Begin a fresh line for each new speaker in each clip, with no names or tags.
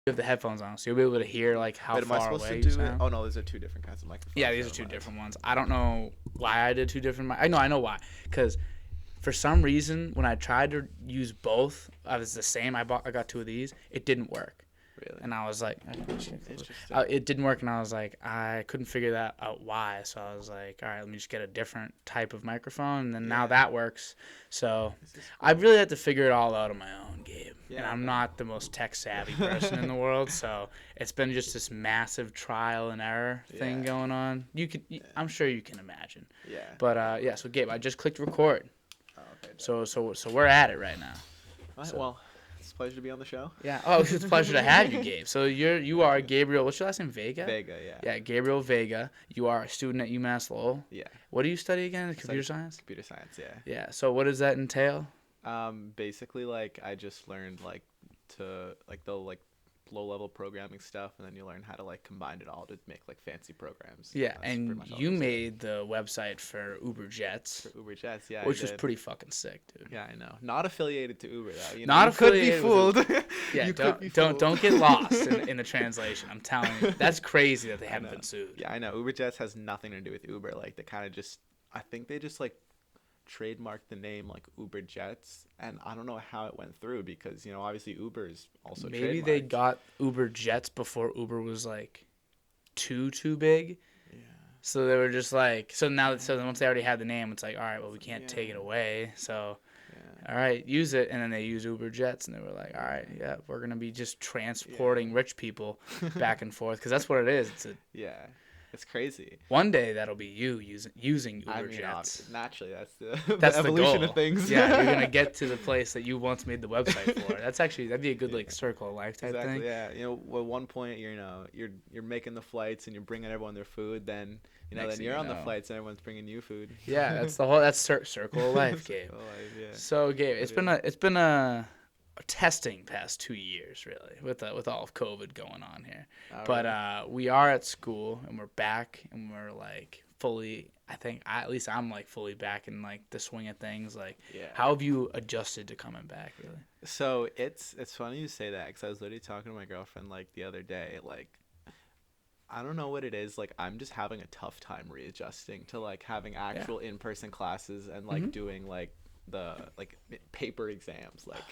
You have the headphones on, so you'll be able to hear like how
Wait, am I
far
supposed
away
to
you
do it?
sound.
Oh no, these are two different kinds of microphones.
Yeah, these are
Never
two
mind.
different ones. I don't know why I did two different. I know why. Because for some reason, when I tried to use both, I was the same. I got two of these. It didn't work.
Really?
And I was like,
Interesting.
it didn't work, and I was like, I couldn't figure that out why. So I was like, all right, let me just get a different type of microphone, and then now that works. So I really had to figure it all out on my own, Gabe.
Yeah,
and I'm not the most tech savvy person in the world, so it's been just this massive trial and error thing going on. I'm sure you can imagine.
Yeah.
But so Gabe, I just clicked record.
Oh, okay.
So we're at it right now.
All right, well, it's a pleasure to be on the show.
Yeah. Oh, it's a pleasure to have you, Gabe. So you are Gabriel. What's your last name? Vega.
Vega, yeah.
Yeah, Gabriel Vega. You are a student at UMass Lowell.
Yeah.
What do you study again? Computer science.
Computer science, yeah.
Yeah. So what does that entail?
Basically, like I just learned like to like the like low-level programming stuff, and then you learn how to like combine it all to make like fancy programs.
Yeah,
That's
and
pretty much all
you
it is.
made the website for Uber Jets,
For Uber Jets, yeah.
which
I
was
did.
pretty fucking sick, dude.
Yeah, I know. Not affiliated to Uber though.
Not
you could be
affiliated
fooled.
with Yeah, don't get lost in the translation. I'm telling you, that's crazy that they haven't been sued.
Yeah, I know. Uber Jets has nothing to do with Uber. Like they kind of just, I think they just like trademarked the name like Uber Jets, and I don't know how it went through because obviously Uber is also
Maybe they
trademarked.
got Uber Jets before Uber was like too big.
Yeah.
So they were just like, so once they already had the name, it's like, all right, well, we can't take it away. So, all right, use it. And then they use Uber Jets, and they were like, all right, yeah, we're going to be just transporting rich people back and forth. Because that's what it is.
It's crazy.
One day that'll be you using Uber Jets.
Obviously, naturally, that's
That's
the evolution
goal.
of things.
Yeah, you're going to get to the place that you once made the website for. That'd be a good like circle of life type
Exactly.
thing.
Yeah. At one point you're making the flights and you're bringing everyone their food. Then
Next
then you're
thing
on
you
the
know.
flights and everyone's bringing you food.
Yeah, that's circle of life, Gabe.
Circle of life, yeah.
So, Gabe, it's been a testing past 2 years really with all of COVID going on here. But we are at school and we're back and we're like fully. I think at least I'm like fully back in like the swing of things. Like, how have you adjusted to coming back really?
So it's funny you say that because I was literally talking to my girlfriend like the other day. Like, I don't know what it is. Like, I'm just having a tough time readjusting to like having actual in-person classes and like doing like the like paper exams. Like,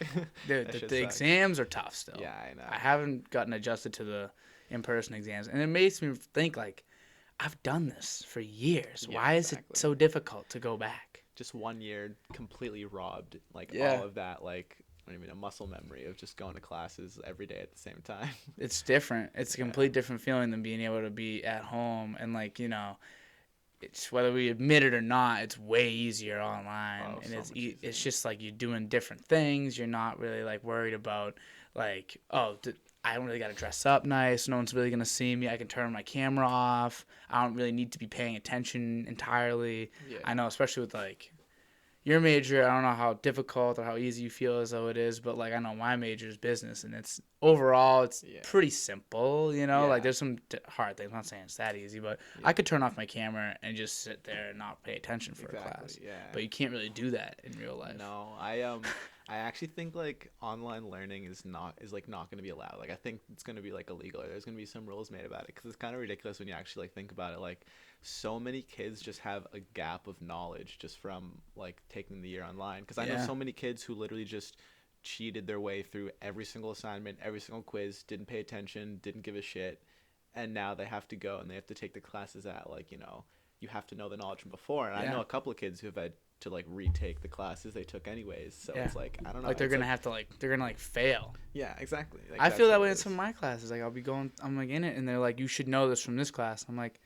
Dude, the exams are tough still.
Yeah, I know.
I haven't gotten adjusted to the in-person exams, and it makes me think like, I've done this for years.
Yeah,
Why is it so difficult to go back?
Just 1 year completely robbed like
Yeah.
all of that like a muscle memory of just going to classes every day at the same time.
It's different. It's a complete different feeling than being able to be at home and like, it's whether we admit it or not, it's way easier online, and it's just like you're doing different things. You're not really like worried about like, I don't really got to dress up nice. No one's really going to see me. I can turn my camera off. I don't really need to be paying attention entirely.
Yeah.
I know, especially with like your major, I don't know how difficult or how easy you feel as though it is, but like I know my major is business, and it's pretty simple, like there's some hard things. I'm not saying it's that easy, but I could turn off my camera and just sit there and not pay attention for a class.
Yeah.
But you can't really do that in real life.
No, I actually think like online learning is not going to be allowed. Like I think it's going to be like illegal. Or there's going to be some rules made about it because it's kind of ridiculous when you actually like think about it. Like so many kids just have a gap of knowledge just from like taking the year online. Because I know so many kids who literally just cheated their way through every single assignment, every single quiz, didn't pay attention, didn't give a shit, and now they have to go and they have to take the classes at like you have to know the knowledge from before. And I know a couple of kids who have had to like retake the classes they took anyways, so it's like I don't know,
like they're gonna have to like they're gonna like fail.
Yeah, exactly. Like,
I feel that way in some of my classes. Like I'm like in it and they're like, you should know this from this class. I'm like,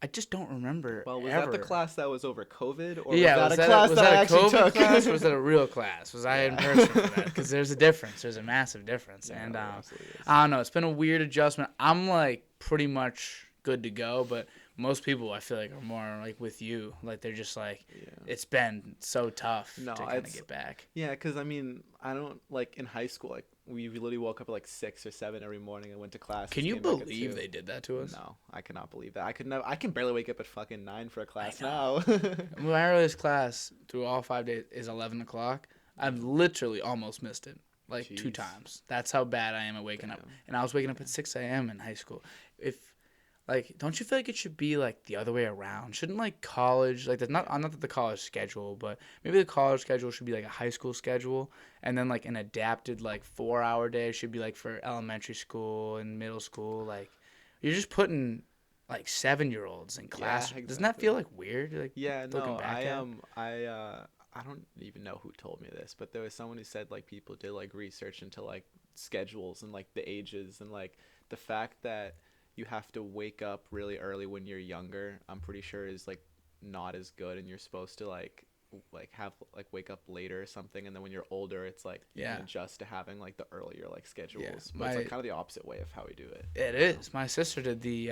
I just don't remember.
Well, was
ever.
that the class that was over COVID, or
was that a class that I actually took? Class, or was that a real class? Was I in person for that? Because there's a difference. There's a massive difference, and I don't know. It's been a weird adjustment. I'm like pretty much good to go, but most people I feel like are more like with you, like they're just like it's been so tough to kind of get back.
Yeah, because I mean I don't like in high school like we literally woke up at like 6 or 7 every morning and went to class.
Can you believe they did that to us?
No, I cannot believe that. I can barely wake up at fucking 9 for a class now.
My earliest class through all 5 days is 11 o'clock. I've literally almost missed it. like
Jeez.
2 times. That's how bad I am at waking up. And I was waking up at 6 a.m. in high school. Don't you feel like it should be like the other way around? Shouldn't like college, like not that the college schedule, but maybe the college schedule should be like a high school schedule, and then like an adapted like 4-hour day should be like for elementary school and middle school. Like you're just putting like 7-year-olds in class.
Exactly.
Doesn't that feel like weird? Like
No,
back
I don't even know who told me this, but there was someone who said like people did like research into like schedules and like the ages and like the fact that you have to wake up really early when you're younger. I'm pretty sure is like not as good, and you're supposed to like have like wake up later or something, and then when you're older, it's like you can adjust to having like the earlier like schedules. Yeah, but it's like kind of the opposite way of how we do it.
It is. My sister did the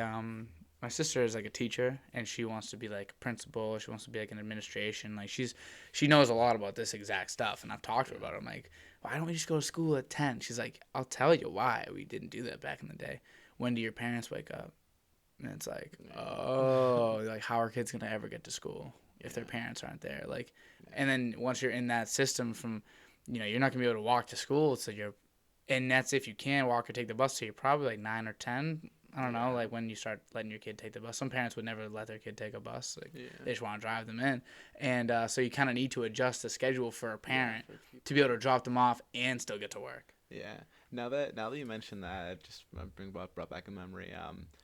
my sister is like a teacher, and she wants to be like a principal. She wants to be like in administration. Like she knows a lot about this exact stuff, and I've talked to her about it. I'm like, why don't we just go to school at 10? She's like, I'll tell you why we didn't do that back in the day. When do your parents wake up? And it's like, oh, like how are kids gonna ever get to school if their parents aren't there? Like, and then once you're in that system, from, you're not gonna be able to walk to school, so and that's if you can walk or take the bus. So you're probably like 9 or 10. I don't know, like when you start letting your kid take the bus. Some parents would never let their kid take a bus. Like they just want to drive them in. And so you kind of need to adjust the schedule for a parent to be able to drop them off and still get to work.
Yeah. Now that you mentioned that, it just brought back a memory.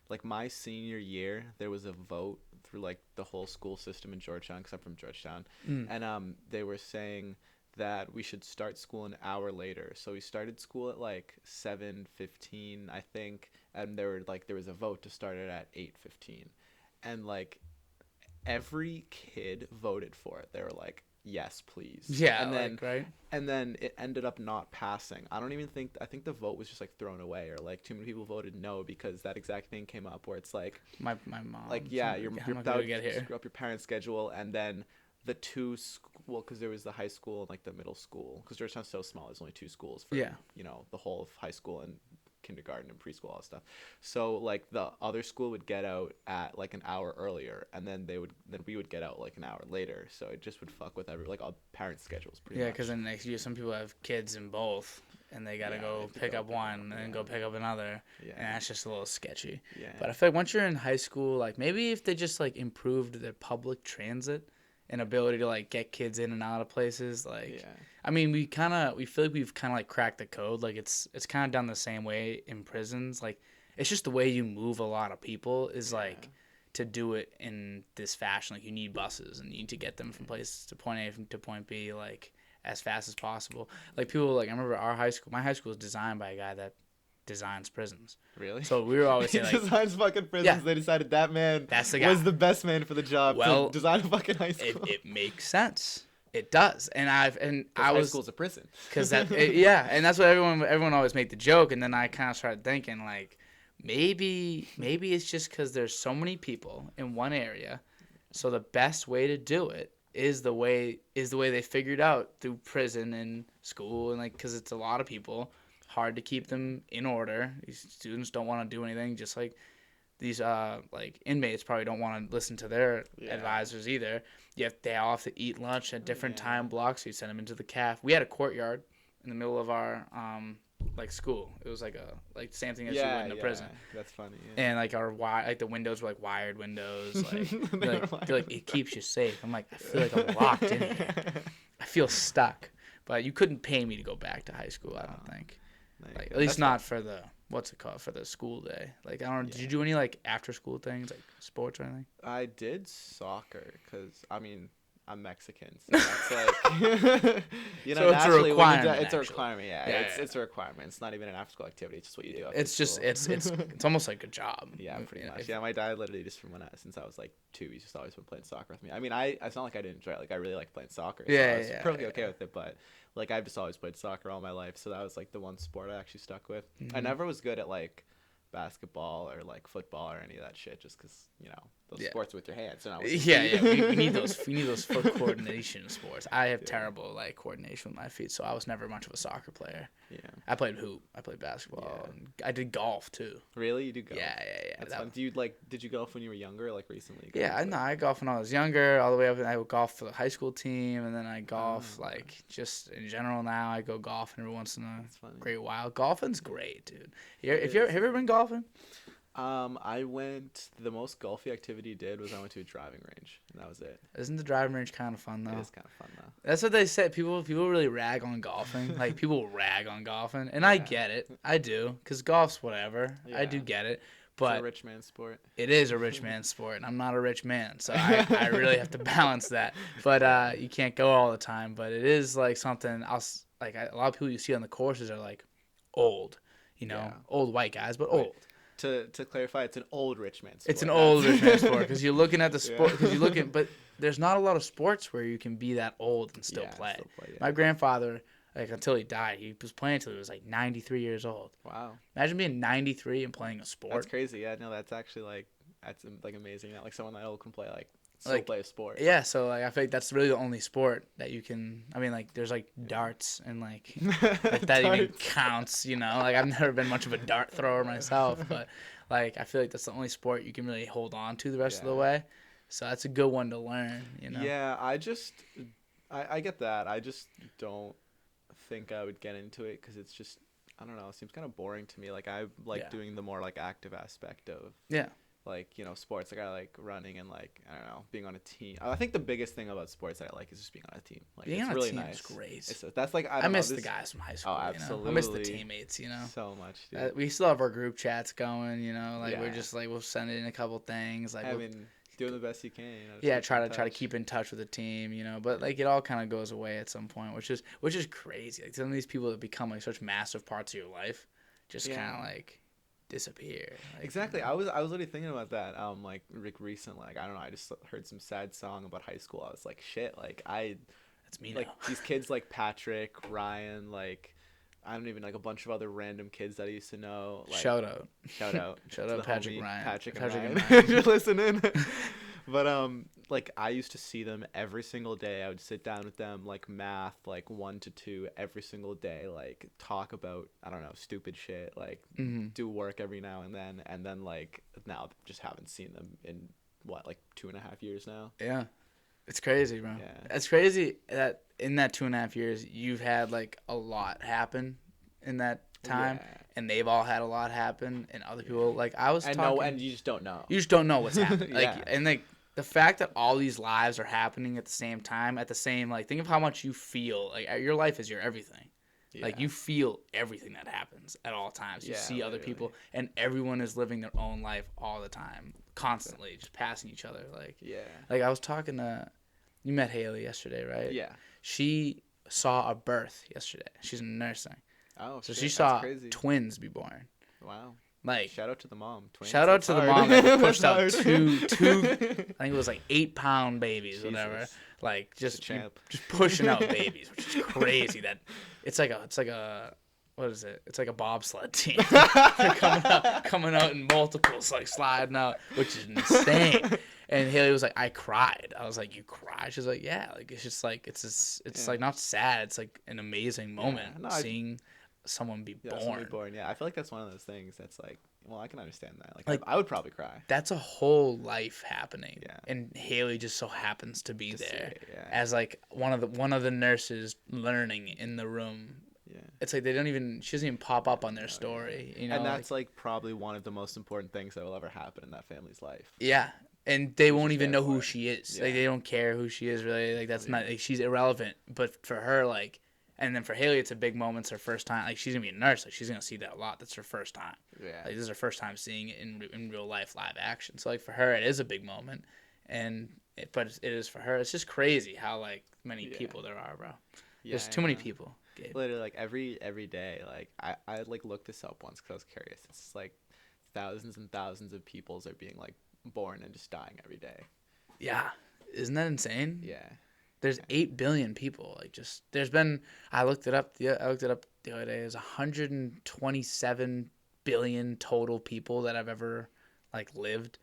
Like my senior year, there was a vote through like the whole school system in Georgetown, because I'm from Georgetown, and they were saying that we should start school an hour later. So we started school at like 7:15, I think, and there was a vote to start it at 8:15, and like every kid voted for it. They were like, yes, please.
Yeah,
and then
right.
And then it ended up not passing. I think the vote was just like thrown away, or like too many people voted no, because that exact thing came up where it's like
my mom,
like you're about to screw up your parents' schedule, and then the because there was the high school and like the middle school, because Georgetown's so small, there's only 2 schools for the whole of high school and kindergarten and preschool, all that stuff. So like the other school would get out at like an hour earlier, and then we would get out like an hour later. So it just would fuck with like all parents' schedules pretty much.
Because then some people have kids in both, and they gotta go pick up one and then go pick up another, and that's just a little sketchy. But I feel like once you're in high school, like maybe if they just like improved their public transit and ability to like get kids in and out of places, like I mean, we feel like we've kind of like cracked the code. Like it's kind of done the same way in prisons. Like it's just the way you move a lot of people is like to do it in this fashion. Like you need buses and you need to get them from place to point A to point B like as fast as possible. Like people, like I remember my high school was designed by a guy that designs prisons.
Really?
So we were always saying, like,
he designs fucking prisons. Yeah. They decided that man was the best man for the job to design a fucking high school.
It makes sense. It does. And
high school's a prison.
Because and that's what everyone always make the joke. And then I kind of started thinking like maybe it's just because there's so many people in one area, so the best way to do it is the way they figured out through prison and school, and like because it's a lot of people. Hard to keep them in order. These students don't want to do anything, just like these like inmates probably don't want to listen to their advisors either. They all have to eat lunch at different time blocks, so you send them into the caf. We had a courtyard in the middle of our like school. It was like same thing as you would in a prison.
That's funny.
And like the windows were like wired windows. Like they're like it keeps you safe. I'm like, I feel like I'm locked in here. I feel stuck. But you couldn't pay me to go back to high school, I don't think. Like, at least not for the for the school day. Like I don't know, did you do any like after school things like sports or anything?
I did soccer because I mean I'm Mexican, so that's like
so it's a requirement.
It's a requirement. It's a requirement. It's not even an after school activity. It's just what you do.
It's just it's almost like a job.
Yeah, pretty much. My dad literally just since I was like 2, he's just always been playing soccer with me. I mean, it's not like I didn't enjoy it. Like I really like playing soccer. So I was perfectly okay with it, but. Like, I've just always played soccer all my life, so that was, like, the one sport I actually stuck with. Mm-hmm. I never was good at, like, basketball or, like, football or any of that shit just because, those
Yeah.
sports with your hands. So not with your
Yeah,
feet.
we need those. We need those foot coordination sports. I have terrible like coordination with my feet, so I was never much of a soccer player.
Yeah.
I played hoop. I played basketball.
Yeah.
And I did golf too.
Really? You do golf?
Yeah.
That's fun. Did you golf when you were younger or like recently?
Yeah, I golfed when I was younger, all the way up. I would golf for the high school team, and then I golf like just in general now. I go golfing every once in a great while. Golfing's great, dude. Have you ever been golfing?
I went. The most golfy activity I did was I went to a driving range, and that was it.
Isn't the driving range kind of fun though?
It is kind of fun though.
That's what they say. People really rag on golfing. Like people rag on golfing, and I get it. I do, cause golf's whatever. I do get it. But
it's a rich man's sport.
It is a rich man's sport, and I'm not a rich man, so I really have to balance that. But you can't go all the time. But it is like something else. Like a lot of people you see on the courses are like old, old white guys, but old.
To clarify, it's an old rich man sport.
It's an old rich man sport because you're looking at the sport. Because you're looking, but there's not a lot of sports where you can be that old and still play. My grandfather, like until he died, he was playing until he was like 93 years old.
Wow!
Imagine being 93 and playing a sport.
That's crazy. Yeah, no, that's actually that's amazing. That like someone that old can play still play a sport.
Yeah, so like I feel like that's really the only sport that you can. I mean, like there's like darts and like if that even counts, Like I've never been much of a dart thrower myself, but like I feel like that's the only sport you can really hold on to the rest of the way. So that's a good one to learn,
Yeah, I get that. I just don't think I would get into it because it's just I don't know. It seems kind of boring to me. Like I like doing the more like active aspect of like sports. Like I like running and like I don't know being on a team. I think the biggest thing about sports that I like is just being on a team. Like
being
it's
on
really
a team
nice.
Is great.
That's like
I miss the guys from high school.
Oh, absolutely.
I miss the teammates.
So much. Dude.
We still have our group chats going. Like we're just like we'll send in a couple things. Like
doing the best you can.
Try to keep in touch with the team. But like it all kind of goes away at some point, which is crazy. Like some of these people that become like such massive parts of your life, just kind of like disappear. Like,
exactly. I was literally thinking about that. Like recently, like I don't know. I just heard some sad song about high school. I was like, shit. Like
that's me.
Like
now.
These kids like Patrick, Ryan, like. I don't even like a bunch of other random kids that I used to know. Like,
shout out,
shout out,
Patrick, Ryan.
Patrick and Ryan. You're listening. But like I used to see them every single day. I would sit down with them, like math, like 1 to 2 every single day, like talk about I don't know stupid shit, like do work every now and then like now just haven't seen them in like 2.5 years now.
Yeah. It's crazy, bro.
Yeah.
It's crazy that in that 2.5 years, you've had like a lot happen in that time, and they've all had a lot happen, and other people like I was talking.
And you just don't know.
You just don't know what's happening. And like the fact that all these lives are happening at the same time, at the same like think of how much you feel. Like your life is your everything. Yeah. Like you feel everything that happens at all times. You see other people, and everyone is living their own life all the time, constantly, just passing each other. Like I was talking to. You met Haley yesterday, right?
Yeah.
She saw a birth yesterday. She's in nursing.
Oh,
so she saw twins be born.
Wow.
Like
shout out to the mom. Twins.
Shout out to the mom that pushed out two. I think it was like 8-pound babies, Jesus. Whatever. Like just pushing out babies, which is crazy. That it's like a. What is it? It's like a bobsled team. They're coming out in multiples, like sliding out, which is insane. And Haley was like, I cried. I was like, you cried? She's like, yeah. Like it's just like it's like not sad. It's like an amazing moment seeing someone be born.
Yeah, I feel like that's one of those things that's like, well, I can understand that. Like I would probably cry.
That's a whole life happening. Yeah. And Haley just so happens to be there as like one of the nurses learning in the room. Yeah. It's like she doesn't even pop up on their story.
And that's like probably one of the most important things that will ever happen in that family's life.
Yeah. And they won't even know who she is. Yeah. Like they don't care who she is really. Like that's not like she's irrelevant. But for her, like, and then for Haley, it's a big moment. It's her first time. Like she's gonna be a nurse. Like she's gonna see that a lot. That's her first time. Yeah. Like this is her first time seeing it in real life, live action. So like for her, it is a big moment. But it is for her. It's just crazy how like many people there are, bro. Yeah, there's too many people. Gabe.
Literally, like every day, like I like looked this up once because I was curious. It's like thousands and thousands of peoples are being like born and just dying every day.
Yeah, isn't that insane?
Yeah,
there's 8 billion people. Like just there's been. I looked it up. Yeah, I looked it up the other day. There's 127 billion total people that have ever like lived.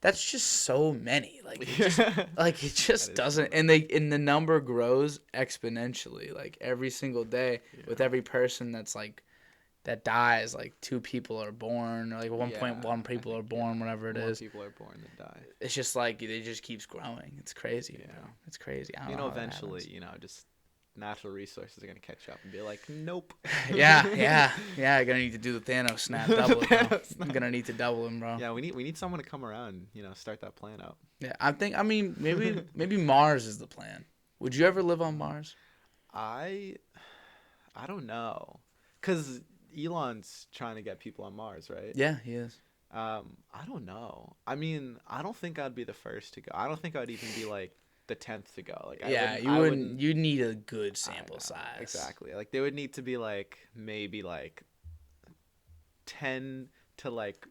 That's just so many. It just doesn't. And the number grows exponentially. Like every single day, with every person that dies, like 2 people are born, or like 1.1 people are born, whatever it is.
1 people are born that die.
It's just like it just keeps growing. It's crazy, bro. It's crazy. I don't know
eventually, just natural resources are gonna catch up and be like, nope.
Yeah. Gonna need to do the Thanos snap, double it, bro. I'm gonna need to double him, bro.
Yeah, we need someone to come around, start that plan out.
Yeah, I mean, maybe Mars is the plan. Would you ever live on Mars?
I don't know, cause Elon's trying to get people on Mars, right?
Yeah, he is.
I don't know. I mean, I don't think I'd be the first to go. I don't think I'd even be like the 10th to go. Like,
you wouldn't. You'd need a good sample size.
Exactly. Like, there would need to be like maybe like 10 to like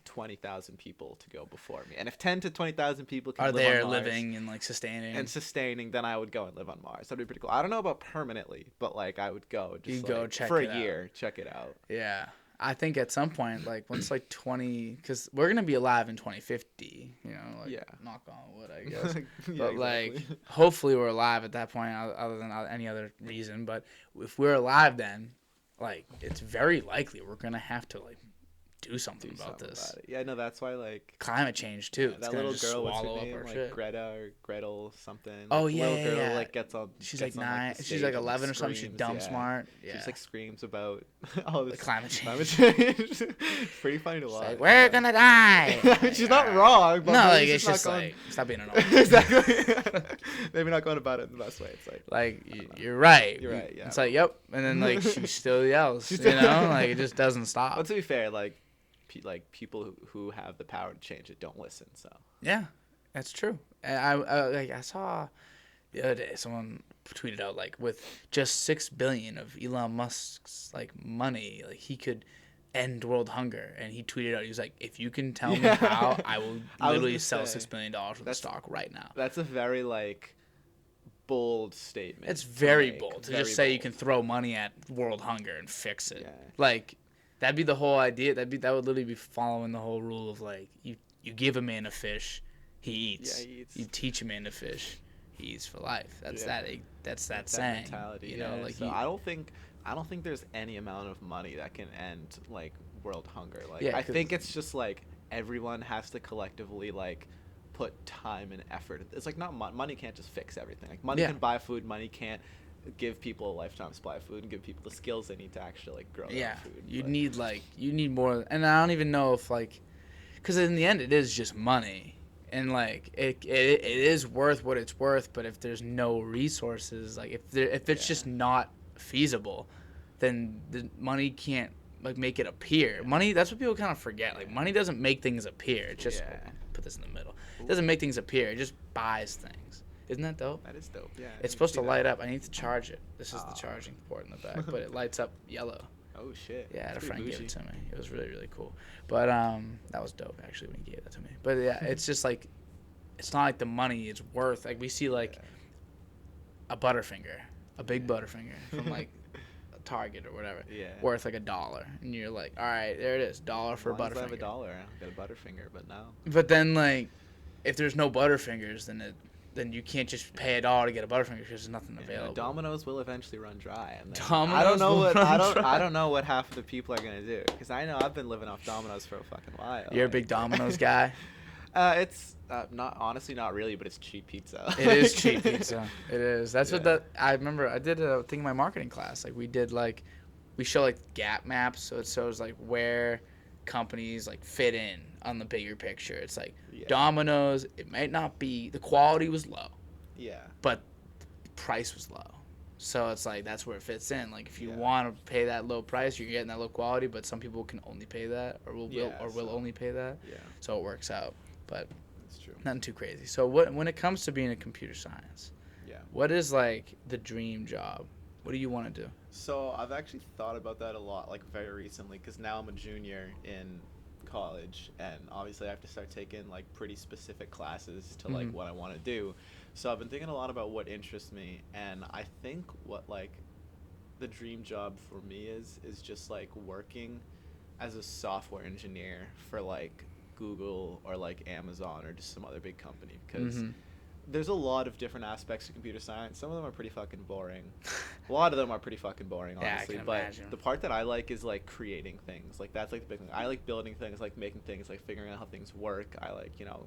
20,000 people to go before me. And if 10 to 20,000 people can
are
live
there
on Mars
living and like sustaining,
then I would go and live on Mars. That'd be pretty cool. I don't know about permanently, but like I would go just
go check
for
it
a year, check it out.
Yeah. I think at some point, like once like 20, because we're gonna be alive in 2050, knock on wood, I guess. But like, hopefully we're alive at that point, other than any other reason. But if we're alive, then like it's very likely we're gonna have to like do something about this.
Yeah, no, that's why like
climate change too.
That little girl, what's her name? Like Greta or Gretel something.
Oh
like,
yeah,
little girl
like
gets on.
She's like 9. She's like 11 or something. She's dumb smart. Yeah.
She just like screams about all this
climate change.
Pretty funny to watch.
Like, we're gonna die.
She's not wrong. But
no, like it's just like stop being annoying.
Exactly. Maybe not going about it in the best way. It's like
you're right.
You're right. Yeah.
It's like yep, and then like she still yells. Like it just doesn't stop.
But to be fair, like people who have the power to change it don't listen. So
yeah, that's true. And I saw the other day someone tweeted out like with just $6 billion of Elon Musk's like money, like he could end world hunger. And he tweeted out, he was like, if you can tell me how, I will literally sell $6 billion worth of stock right now.
That's a very like bold statement.
It's very bold to just say you can throw money at world hunger and fix it.
Yeah.
Like that'd be the whole idea. That would literally be following the whole rule of like you give a man a fish, he eats.
Yeah, he eats.
You teach a man to fish, he eats for life. That's that saying.
Mentality.
Like
so I don't think there's any amount of money that can end like world hunger. Like I think it's just like everyone has to collectively like put time and effort. It's like not money can't just fix everything. Like money can buy food, money can't give people a lifetime supply of food and give people the skills they need to actually like grow their food. You
need more, and I don't even know if like, because in the end it is just money, and like it is worth what it's worth. But if there's no resources, like if it's just not feasible, then the money can't like make it appear. Money, that's what people kind of forget. Like money doesn't make things appear. It just put this in the middle. It doesn't make things appear. It just buys things. Isn't that dope?
That is dope. Yeah.
It's supposed to light up. I need to charge it. This is the charging port in the back, but it lights up yellow.
Oh shit.
Yeah, I had a friend give it to me. It was really, really cool. But that was dope actually when he gave that to me. But yeah, it's just like it's not like the money is worth. Like we see like a Butterfinger, a big Butterfinger from like a Target or whatever.
Yeah.
Worth like $1, and you're like, all right, there it is, $1 for a Butterfinger.
I have $1, I'll get a Butterfinger, but no.
But then like, if there's no Butterfingers, then you can't just pay $1 to get a Butterfinger because there's nothing available.
Domino's will eventually run dry. And
I
don't know what half of the people are gonna do, because I know I've been living off Domino's for a fucking while.
You're a big Domino's guy.
It's not really, but it's cheap pizza.
It is cheap pizza. It is. That's what I remember. I did a thing in my marketing class. Like we show like gap maps, so it shows like where companies like fit in on the bigger picture. It's like Domino's, it might not be, the quality was low, but the price was low, so it's like that's where it fits in. Like if you want to pay that low price, you're getting that low quality, but some people can only pay that or will only pay that, so it works out. But
that's true.
Nothing too crazy. So when it comes to being a computer science, what is like the dream job? What do you want to do?
So I've actually thought about that a lot, like very recently, because now I'm a junior in college, and obviously I have to start taking like pretty specific classes to like what I want to do. So I've been thinking a lot about what interests me, and I think what like the dream job for me is just like working as a software engineer for like Google or like Amazon or just some other big company, because there's a lot of different aspects to computer science. Some of them are pretty fucking boring. A lot of them are pretty fucking boring, honestly.
Yeah, I can
but
imagine.
The part that I like is like creating things. Like that's like the big thing. I like building things, like making things, like figuring out how things work. I like, you know,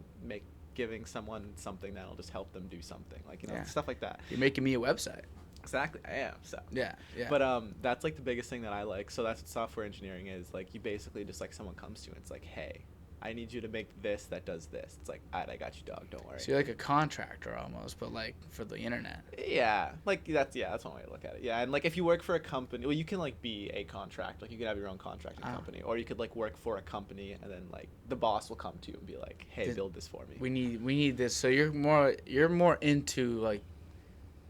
giving someone something that'll just help them do something. Like, you know, stuff like that.
You're making me a website.
Exactly, I am. So
yeah.
But that's like the biggest thing that I like. So that's what software engineering is. Like you basically just like someone comes to you and it's like, hey, I need you to make this that does this. It's like, alright, I got you, dog. Don't worry.
So you're like a contractor almost, but like for the internet.
Yeah, like that's one way to look at it. Yeah, and like if you work for a company, well, you can like be a contract. Like you could have your own contracting company, or you could like work for a company and then like the boss will come to you and be like, hey, build this for me.
We need this. So you're more into like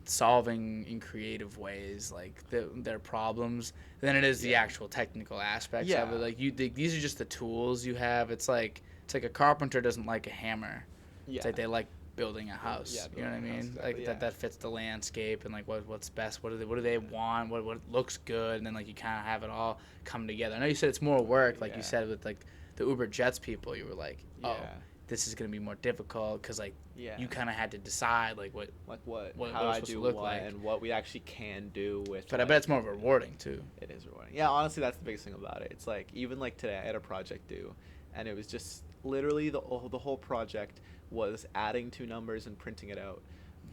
solving in creative ways like their problems than it is the actual technical aspects of it. Like these are just the tools you have. It's like a carpenter doesn't like a hammer. It's like they like building a house. You know what I mean? Exactly, like that fits the landscape and like what's best. What do they want? What looks good? And then like you kind of have it all come together. I know you said it's more work, like you said with like the Uber Jets people. You were like, this is gonna be more difficult because like you kind of had to decide like what
how I do what like. And what we actually can do with.
But I bet it's more rewarding too.
It is rewarding. Yeah, honestly, that's the biggest thing about it. It's like even like today I had a project due, and it was just literally the whole project was adding 2 numbers and printing it out.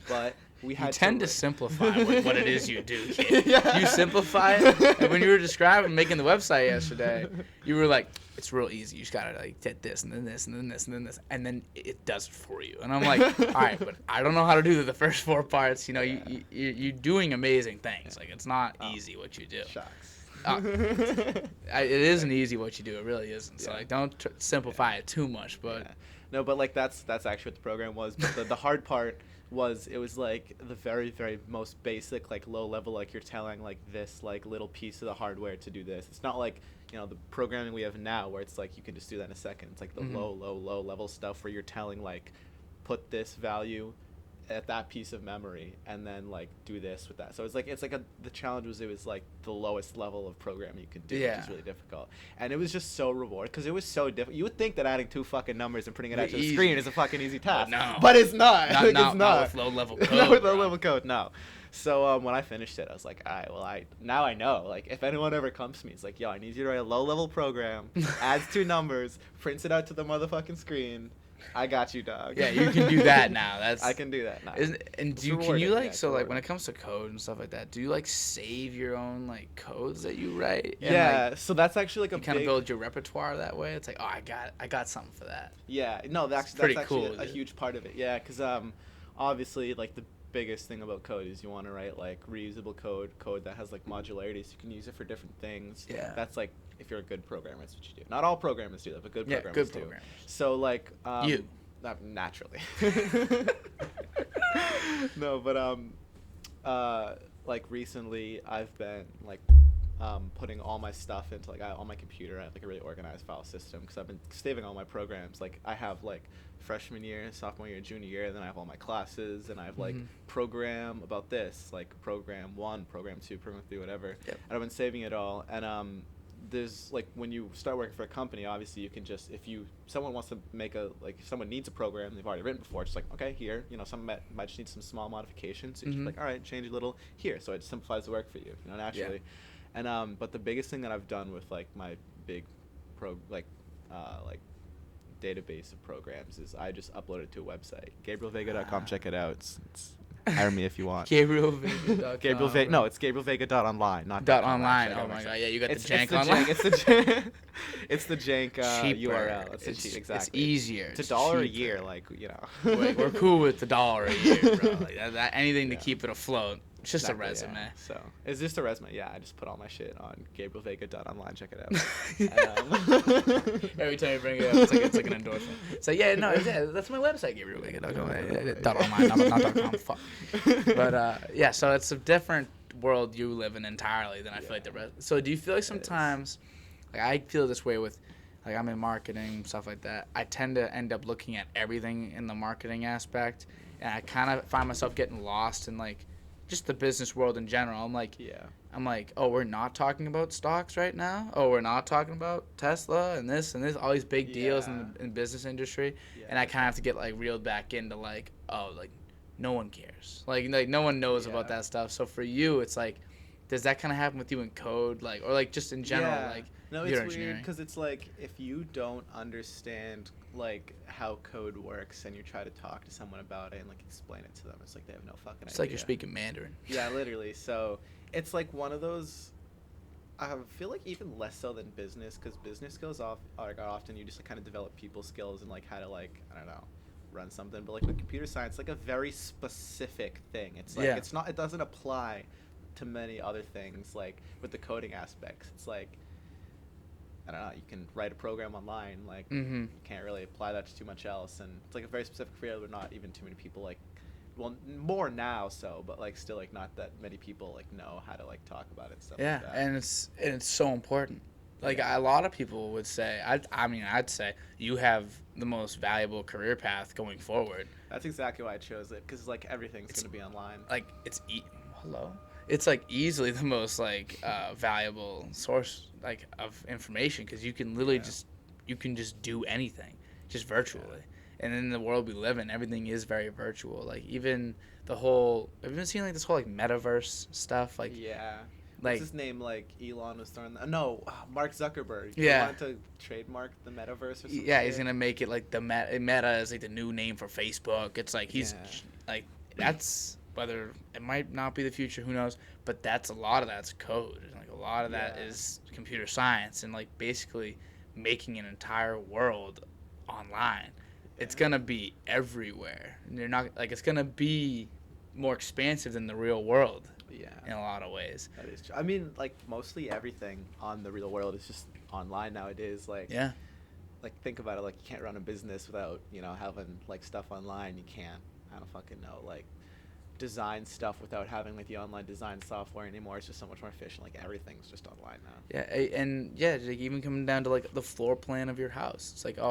But we had
to simplify what it is you do, kid. You simplify it. And when you were describing making the website yesterday, you were like, it's real easy. You just gotta like get this and then this and then this and then this, and then it does it for you. And I'm like, all right, but I don't know how to do the first 4 parts. You know, you're doing amazing things. Like it's not easy what you do.
Shucks.
It isn't easy what you do. It really isn't. So like, don't simplify it too much. But
no, but like that's actually what the program was. But the hard part was it was like the very, very most basic, like low level, like you're telling like this like little piece of the hardware to do this. It's not like, you know, the programming we have now where it's like you can just do that in a second. It's like the low level stuff where you're telling like put this value at that piece of memory and then like do this with that. So it's like the challenge was it was like the lowest level of programming you could do, which is really difficult. And it was just so rewarding because it was so difficult. You would think that adding 2 fucking numbers and putting it out to the screen is a fucking easy task.
No.
But it's not.
Not with low level code.
Not with low level code, no. So when I finished it, I was like, all right, well, now I know. Like, if anyone ever comes to me, it's like, yo, I need you to write a low-level program, adds 2 numbers, prints it out to the motherfucking screen. I got you, dog.
Yeah, you can do that now.
I can do that now.
Can you like like when it comes to code and stuff like that, do you like save your own like codes that you write?
Yeah,
like,
so that's actually like
you kind of build your repertoire that way. It's like, oh, I got something for that.
Yeah, no, that's
pretty
actually
cool,
a huge part of it. Yeah, because obviously like the biggest thing about code is you want to write like reusable code that has like modularity, so you can use it for different things.
Yeah,
that's like if you're a good programmer, that's what you do. Not all programmers do that, but good programmers
good
do.
Programmers.
So like
you
naturally. No, but like recently I've been like putting all my stuff into like on my computer. I have like a really organized file system because I've been saving all my programs. Like I have like freshman year, sophomore year, junior year, and then I have all my classes, and I have like program about this, like program 1, program 2, program 3, whatever.
Yep.
And I've been saving it all. And there's like when you start working for a company, obviously you can just if someone wants to make if someone needs a program they've already written before, just like okay here, you know, someone might just need some small modifications. So you're just like all right, change a little here, so it simplifies the work for you, naturally. Yeah. And but the biggest thing that I've done with like my big database of programs is I just upload it to a website, GabrielVega.com. Check it out. It's hire me if you want.
GabrielVega.com.
No, it's GabrielVega.online, not
.online. Oh my god, yeah, you got the jank online.
It's the jank URL. It's cheap, exactly.
It's easier.
It's $1 a year, like
Wait, we're cool with the $1 a year, bro. Like, anything to keep it afloat. It's just a resume.
Yeah. So it's just a resume. Yeah, I just put all my shit on GabrielVega.online. Check it out.
Every time you bring it up, it's like an endorsement. So that's my website, GabrielVega.com. .online, not .com. Fuck. But so it's a different world you live in entirely than I feel like the rest. So do you feel like sometimes, like I feel this way with, like I'm in marketing stuff like that. I tend to end up looking at everything in the marketing aspect, and I kind of find myself getting lost in like just the business world in general. I'm like, oh, we're not talking about stocks right now. Oh, we're not talking about Tesla and this, all these big deals in the business industry. Yeah, and I kind of have to get like reeled back into like, oh, like no one cares. Like no one knows about that stuff. So for you, it's like, does that kind of happen with you in code, like, or like just in general, like?
No, it's weird because it's like if you don't understand like how code works and you try to talk to someone about it and like explain it to them, it's like they have no fucking idea.
It's like you're speaking Mandarin.
Yeah, literally. So it's like one of those. I feel like even less so than business, because business skills often you just like, kind of develop people skills and like how to like I don't know run something. But like with computer science, like a very specific thing. It's like it's not. It doesn't apply to many other things like with the coding aspects. It's like. I don't know, you can write a program online, like, you can't really apply that to too much else, and it's, like, a very specific field, but not even too many people, like, well, more now, but, like, still, like, not that many people, like, know how to, like, talk about it and stuff like that.
And it's so important. Like, a lot of people would say, I'd say, you have the most valuable career path going forward.
That's exactly why I chose it, because, like, everything's going to be online.
Like, it's like easily the most like valuable source like of information because you can literally just do anything just virtually. And in the world we live in, everything is very virtual. Like even the whole, have you been seeing like this whole like metaverse stuff? Like
what's his name? Like Elon was throwing Mark Zuckerberg. He wanted to trademark the metaverse or something.
Yeah, he's gonna make it like the Meta is like the new name for Facebook. It's like he's like that's. Whether it might not be the future, who knows? But a lot of that's code. Like a lot of that is computer science and like basically making an entire world online. It's gonna be everywhere. And you're not like it's gonna be more expansive than the real world. Yeah. In a lot of ways.
That is true. I mean, like mostly everything on the real world is just online nowadays. Like like think about it. Like you can't run a business without having like stuff online. You can't. I don't fucking know. Like. Design stuff without having like the online design software anymore. It's just so much more efficient. Like everything's just online now.
Like even coming down to like the floor plan of your house. It's like, oh,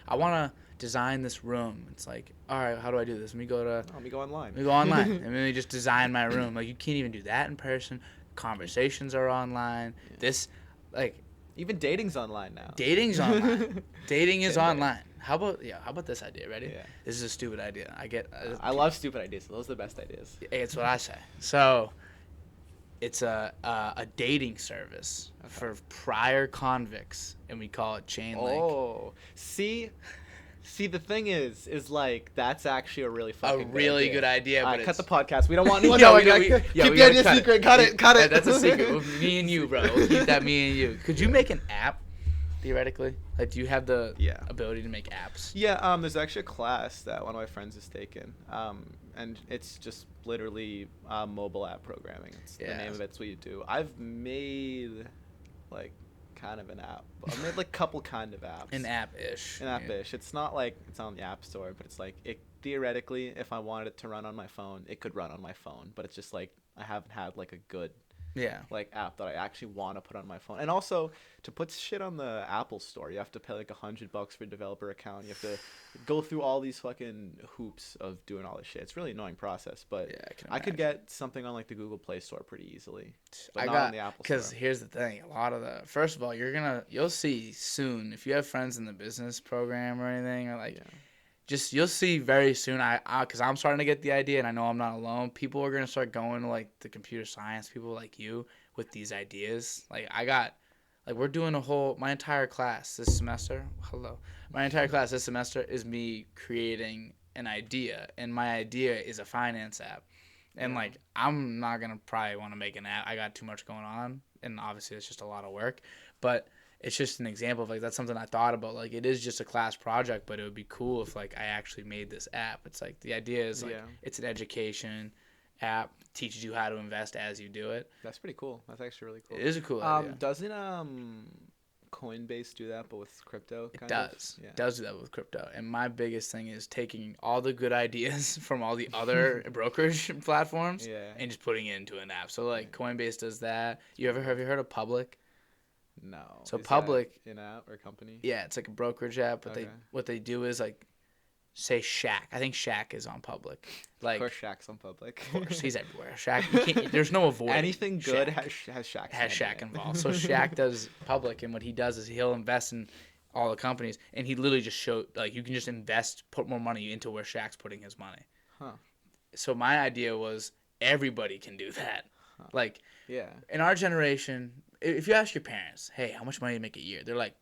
I wanna design this room. It's like, all right, how do I do this? Let me go online. And then we just design my room. Like you can't even do that in person. Conversations are online. This like
even dating's online now.
Dating is online. How about this idea? Ready? Yeah. This is a stupid idea. I
love stupid ideas. Those are the best ideas.
It's what I say. So, it's a dating service for prior convicts, and we call it Chain Link.
Oh, see, the thing is like that's actually a really
good idea. But
cut the podcast. We don't want anyone knowing. Keep the idea secret. Cut it.
That's a secret. Me and you, bro. We'll keep that me and you. Could you make an app? Theoretically, like, do you have the ability to make apps?
Yeah, there's actually a class that one of my friends has taken, and it's just literally mobile app programming. It's the name of it. It's what you do. I've made like kind of an app. I've made like a couple kind of apps.
An app-ish.
It's not like it's on the App Store, but it's like theoretically, if I wanted it to run on my phone, it could run on my phone. But it's just like I haven't had like a good like app that I actually want to put on my phone. And also to put shit on the Apple Store, you have to pay like $100 for a developer account. You have to go through all these fucking hoops of doing all this shit. It's a really annoying process, but I could get something on like the Google Play Store pretty easily. But not on the Apple Store.
Because here's the thing, a lot of first of all, you'll see soon if you have friends in the business program or anything, or like you'll see very soon. Because I'm starting to get the idea, and I know I'm not alone. People are gonna start going to like the computer science people like you with these ideas. Like we're doing my entire class this semester. My entire class this semester is me creating an idea, and my idea is a finance app. And like I'm not gonna probably want to make an app. I got too much going on, and obviously it's just a lot of work. But it's just an example of like that's something I thought about. Like it is just a class project, but it would be cool if like I actually made this app. It's like the idea is like it's an education app, teaches you how to invest as you do it.
That's pretty cool. That's actually really cool.
It is a cool idea.
Doesn't Coinbase do that, but with crypto?
It does. Yeah. It does do that with crypto. And my biggest thing is taking all the good ideas from all the other brokerage platforms and just putting it into an app. So like Coinbase does that. Have you heard of Public?
No.
So Public,
an app or company?
Yeah, it's like a brokerage app. But what they do is like say Shaq. I think Shaq is on public. Like,
of course, Shaq's on public.
Of course, he's everywhere. Shaq, you can't, there's no avoiding.
Anything good
Shaq.
has Shaq.
Has Shaq involved. So Shaq does public, and what he does is he'll invest in all the companies, and he literally just showed, like, you can just invest, put more money into where Shaq's putting his money.
Huh.
So my idea was everybody can do that. Huh. Like,
yeah.
In our generation, if you ask your parents, hey, how much money do you make a year? They're like,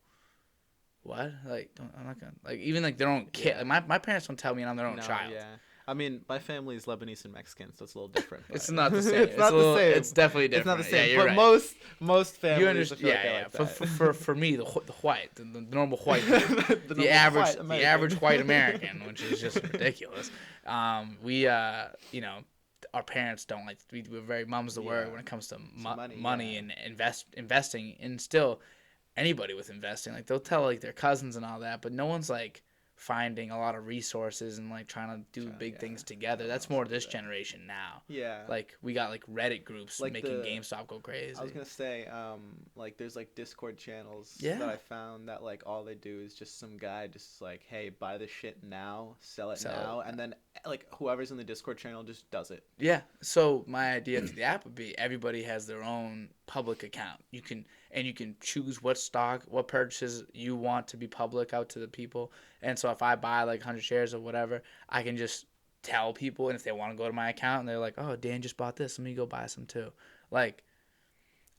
what? Like, I'm not gonna, like, even like their own kid.
Yeah.
Like, my parents don't tell me I'm their own child.
Yeah. I mean, my family is Lebanese and Mexican, so it's a little different.
It's not the same.
It's not the same.
It's definitely different.
It's not the same.
Yeah,
but
right.
most families.
You understand? Yeah. For me, the white, the normal white, the average white American, which is just ridiculous. We you know, our parents don't like. We're very mum's the word when it comes to money and investing, and still anybody with investing, like they'll tell like their cousins and all that, but no one's like finding a lot of resources and like trying to do big things together. That's more this generation now.
Yeah.
Like we got like Reddit groups
like
making GameStop go crazy.
I was gonna say, like there's like Discord channels that I found that like all they do is just some guy just like, hey, buy this shit now, sell it now, and then like whoever's in the Discord channel just does it.
Yeah. So my idea for the app would be everybody has their own public account. You can choose what stock, what purchases you want to be public out to the people. And so if I buy like 100 shares or whatever, I can just tell people, and if they want to go to my account and they're like, oh, Dan just bought this, let me go buy some too. Like,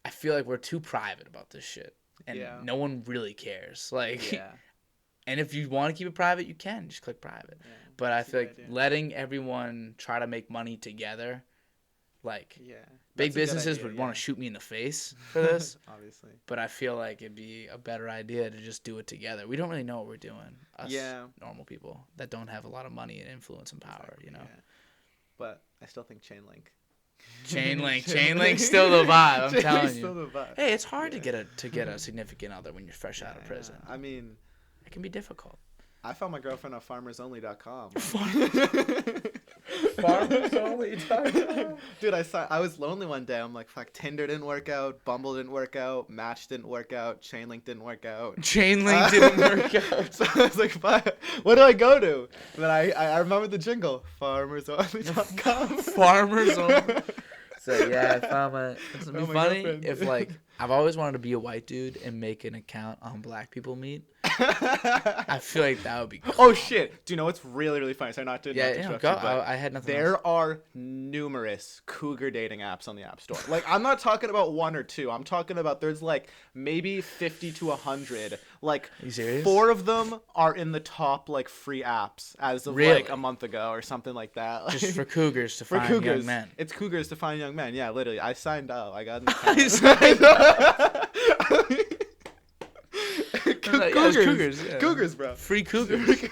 I feel like we're too private about this shit, and no one really cares. Like, and if you want to keep it private, you can just click private. Yeah, but I feel like letting everyone try to make money together, like, big businesses would want to shoot me in the face for this. Obviously. But I feel like it'd be a better idea to just do it together. We don't really know what we're doing. Us normal people that don't have a lot of money and influence and power, you know. Yeah.
But I still think Chainlink.
Chainlink's still the vibe. I'm telling you.
Still the vibe.
Hey, it's hard to get a significant other when you're fresh out of prison.
I mean,
it can be difficult.
I found my girlfriend on FarmersOnly.com. FarmersOnly.com. Dude, I was lonely one day. I'm like, fuck, Tinder didn't work out, Bumble didn't work out, Match didn't work out, Chainlink didn't work out.
Chainlink didn't work out.
So I was like, fuck, what do I go to? But I remember the jingle, FarmersOnly.com.
Farmers Only. So yeah, I found my. It's gonna be funny if like I've always wanted to be a white dude and make an account on Black People Meet. I feel like that would be cool.
Oh shit! Do you know what's really really funny? Sorry, not to
go. I had nothing.
There are numerous cougar dating apps on the App Store. Like I'm not talking about one or two. I'm talking about there's like maybe 50 to 100. Like
are you serious?
4 of them are in the top like free apps as of like a month ago or something like that.
Just for cougars to find young men.
It's cougars to find young men. Yeah, literally. I signed up. I got an Cougars, bro.
Free cougars.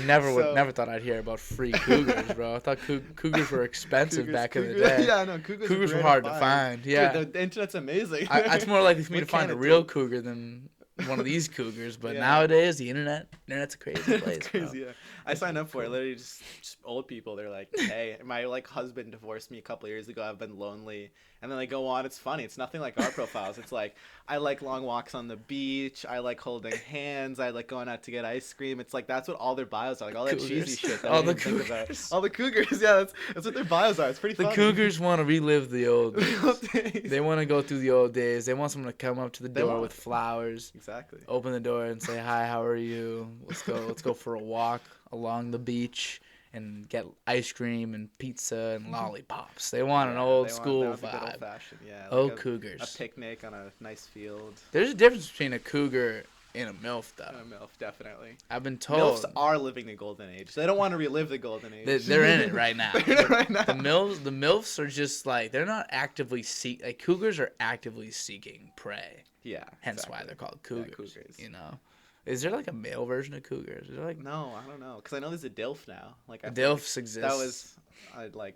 Never thought I'd hear about free cougars, bro. I thought cougars were expensive back in the day.
Yeah, no, cougars
were hard to find. Yeah,
dude, the internet's amazing.
It's more likely for me to find a real cougar than one of these cougars. But nowadays, the internet's a crazy place.
It's crazy. Yeah, I signed up for it. Literally, just old people. They're like, "Hey, my like husband divorced me a couple of years ago. I've been lonely." And then they go on. It's funny. It's nothing like our profiles. It's like, I like long walks on the beach. I like holding hands. I like going out to get ice cream. It's like, that's what all their bios are. Like, all that cheesy shit that
all the cougars. Think about.
All the cougars. Yeah, that's what their bios are. It's pretty funny.
The cougars want to relive the old days. They want to go through the old days. They want someone to come up to the door with flowers.
Exactly.
Open the door and say, hi, how are you? Let's go for a walk along the beach. And get ice cream and pizza and lollipops. They want an old school vibe.
Old fashioned, yeah.
Like cougars.
A picnic on a nice field.
There's a difference between a cougar and a MILF, though.
A MILF, definitely.
I've been told.
MILFs are living the golden age. They don't want to relive the golden age.
They're in it right now.
They're in it right now.
The MILFs are just like, they're not actively like cougars are actively seeking prey.
Yeah.
Hence why they're called cougars. Yeah, cougars. You know. Is there like a male version of cougars? Is there like
no, I don't know. Because I know there's a DILF now. Like
DILFs exist.
That was, I feel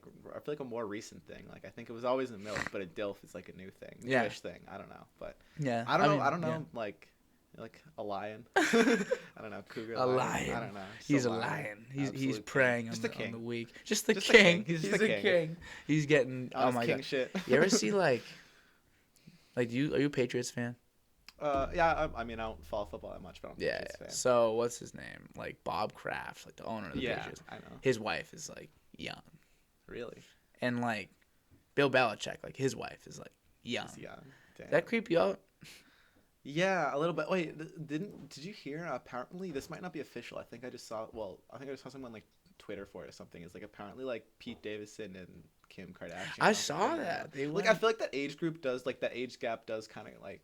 like a more recent thing. Like I think it was always a MILF, but a DILF is like a new thing, newish thing. I don't know, but
yeah,
I don't know. Yeah. Like a lion. I don't know, cougar.
A lion.
I don't know.
He's a lion. He's preying on the weak. Just the king.
He's the king.
He's getting. Oh my god.
Shit.
You ever see like are you a Patriots fan?
I mean, I don't follow football that much, but I'm a
Yeah.
Patriots fan.
So what's his name? Like Bob Kraft, like the owner of the Patriots.
I know.
His wife is like young.
Really?
And like Bill Belichick, like his wife is like young.
He's young. Damn.
Does that creep you out?
Yeah, a little bit. Wait, did you hear? Apparently, this might not be official. I think I just saw. Well, I think I just saw someone like Twitter for it or something. It's like apparently like Pete Davidson and Kim Kardashian.
I saw that.
They like I feel like that age group does like that age gap does kind of like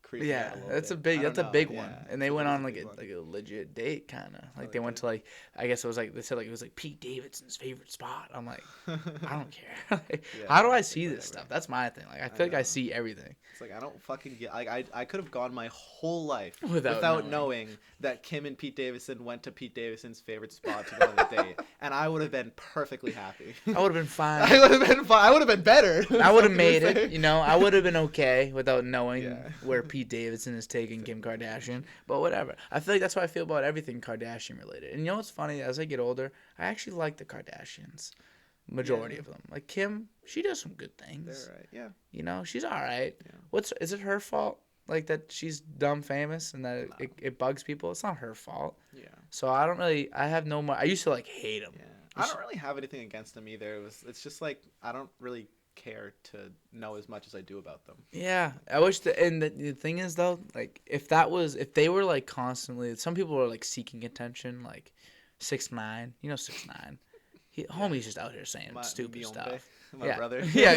creep.
Yeah,
that's
a big one.
Yeah,
and they went on like a legit date kind of. Like they went to like I guess it was like they said like it was like Pete Davidson's favorite spot. I'm like I don't care. Like, how do I see this stuff? That's my thing. Like I feel like I see everything.
It's like I don't fucking get. Like I could have gone my whole life
without
knowing that Kim and Pete Davidson went to Pete Davidson's favorite spot to go on a date, and I would have been perfectly happy.
I would have been fine.
I would have been fine. I would have been better.
I would have made it. You know, I would have been okay without knowing where Pete Davidson is taking Kim Kardashian. But whatever. I feel like that's how I feel about everything Kardashian related. And you know what's funny? As I get older, I actually like the Kardashians. Majority of them. Like Kim, she does some good things.
They're right. Yeah.
You know, she's all right.
Yeah.
Is it her fault? Like that she's dumb famous and that it bugs people? It's not her fault.
Yeah.
So I have no more. I used to like hate him.
Yeah. I don't really have anything against them either. It's just like I don't really care to know as much as I do about them.
Yeah, I wish the thing is though, like if they were like constantly, some people are like seeking attention, like 6ix9ine, you know 6ix9ine. Homie's just out here saying stupid stuff.
My brother.
Yeah,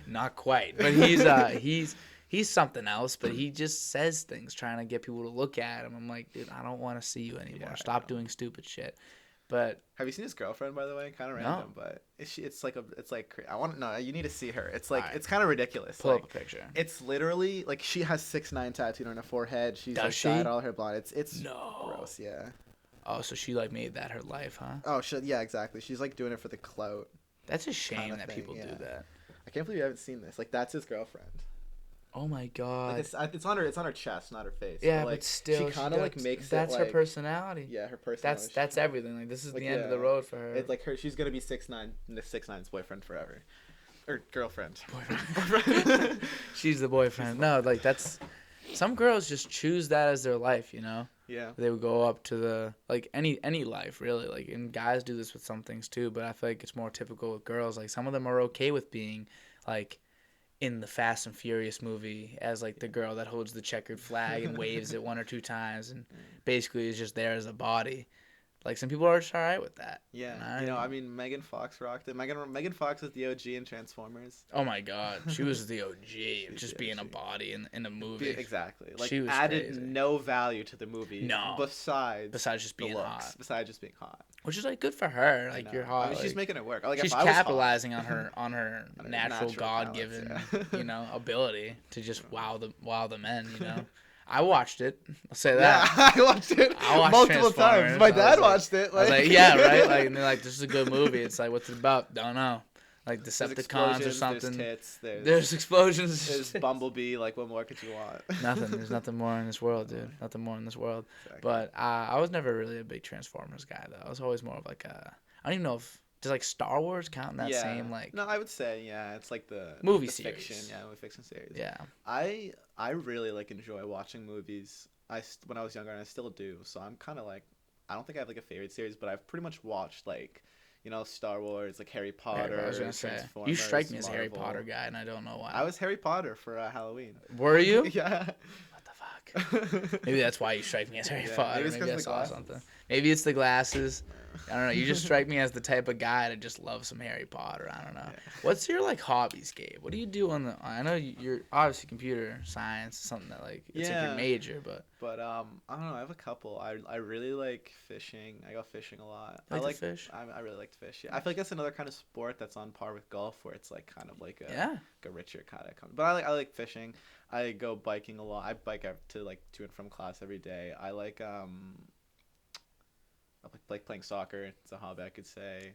not quite, but he's something else. But he just says things trying to get people to look at him. I'm like, dude, I don't want to see you anymore.
Yeah,
Stop doing stupid shit. But
have you seen his girlfriend, by the way? Kind of random, but it's like I want to know. You need to see her. It's like it's kind of ridiculous.
Pull up a picture.
It's literally like she has 6ix9ine tattooed on her forehead. She's
Does
like
she?
dyed all her blonde. It's
no.
Gross. Yeah.
Oh, so she like made that her life, huh?
Oh, yeah, exactly. She's like doing it for the clout.
That's a shame that people do that.
I can't believe you haven't seen this. Like that's his girlfriend.
Oh my god.
Like it's on her chest, not her face.
Yeah,
but
still,
she kind of like makes
that's
it,
her personality.
Yeah, her personality.
That's everything. Like this is the end of the road for her.
It's like she's gonna be 6ix9ine's boyfriend forever, or girlfriend. Boyfriend.
She's the boyfriend. No, like that's some girls just choose that as their life. You know.
Yeah.
They would go up to the like any life really. Like and guys do this with some things too, but I feel like it's more typical with girls. Like some of them are okay with being like in the Fast and Furious movie as like the girl that holds the checkered flag and waves it 1 or 2 times and basically is just there as a body. Like some people are just all right with that.
Yeah, I mean, Megan Fox rocked it. Megan Fox is the OG in Transformers.
Oh my God, she was the OG, just being a body in a movie.
Exactly, like
she was
added
crazy.
No value to the movie.
No,
besides
just being
looks,
hot.
Besides just being hot,
which is like good for her. Like you're hot.
I mean, she's making it work. Like,
she's capitalizing on her natural God-given ability to just wow the men. You know. I watched it. I'll say that.
Yeah, I watched it multiple times. My dad watched it.
I was like, yeah, right? Like, and they're like, this is a good movie. It's like, what's it about? Don't know. Like Decepticons or something.
There's tits.
There's explosions.
There's Bumblebee. Like, what more could you want?
Nothing. There's nothing more in this world, dude. Nothing more in this world. Exactly. But I was never really a big Transformers guy, though. I was always more of like I don't even know if does like Star Wars count in that same like.
No, I would say it's like the
movie series.
Fiction, movie fiction series.
Yeah.
I really like enjoy watching movies. When I was younger, and I still do. So I'm kind of like, I don't think I have like a favorite series, but I've pretty much watched like, Star Wars, like Harry Potter.
I was gonna say, you strike me as a Harry Potter guy, and I don't know why.
I was Harry Potter for Halloween.
Were you?
Yeah.
What the fuck? Maybe that's why you strike me as Harry Potter. Maybe I saw something. Maybe it's the glasses. I don't know. You just strike me as the type of guy to just love some Harry Potter. I don't know. Yeah. What's your like hobbies, Gabe? What do you do on the? I know you're obviously computer science, something that like it's like your major, but.
But I don't know. I have a couple. I really like fishing. I go fishing a lot.
I like to fish.
I really like to fish. Yeah. I feel like that's another kind of sport that's on par with golf, where it's like kind of like a richer kind of. But I like fishing. I go biking a lot. I bike out to like to and from class every day. I like playing soccer. It's a hobby, I could say.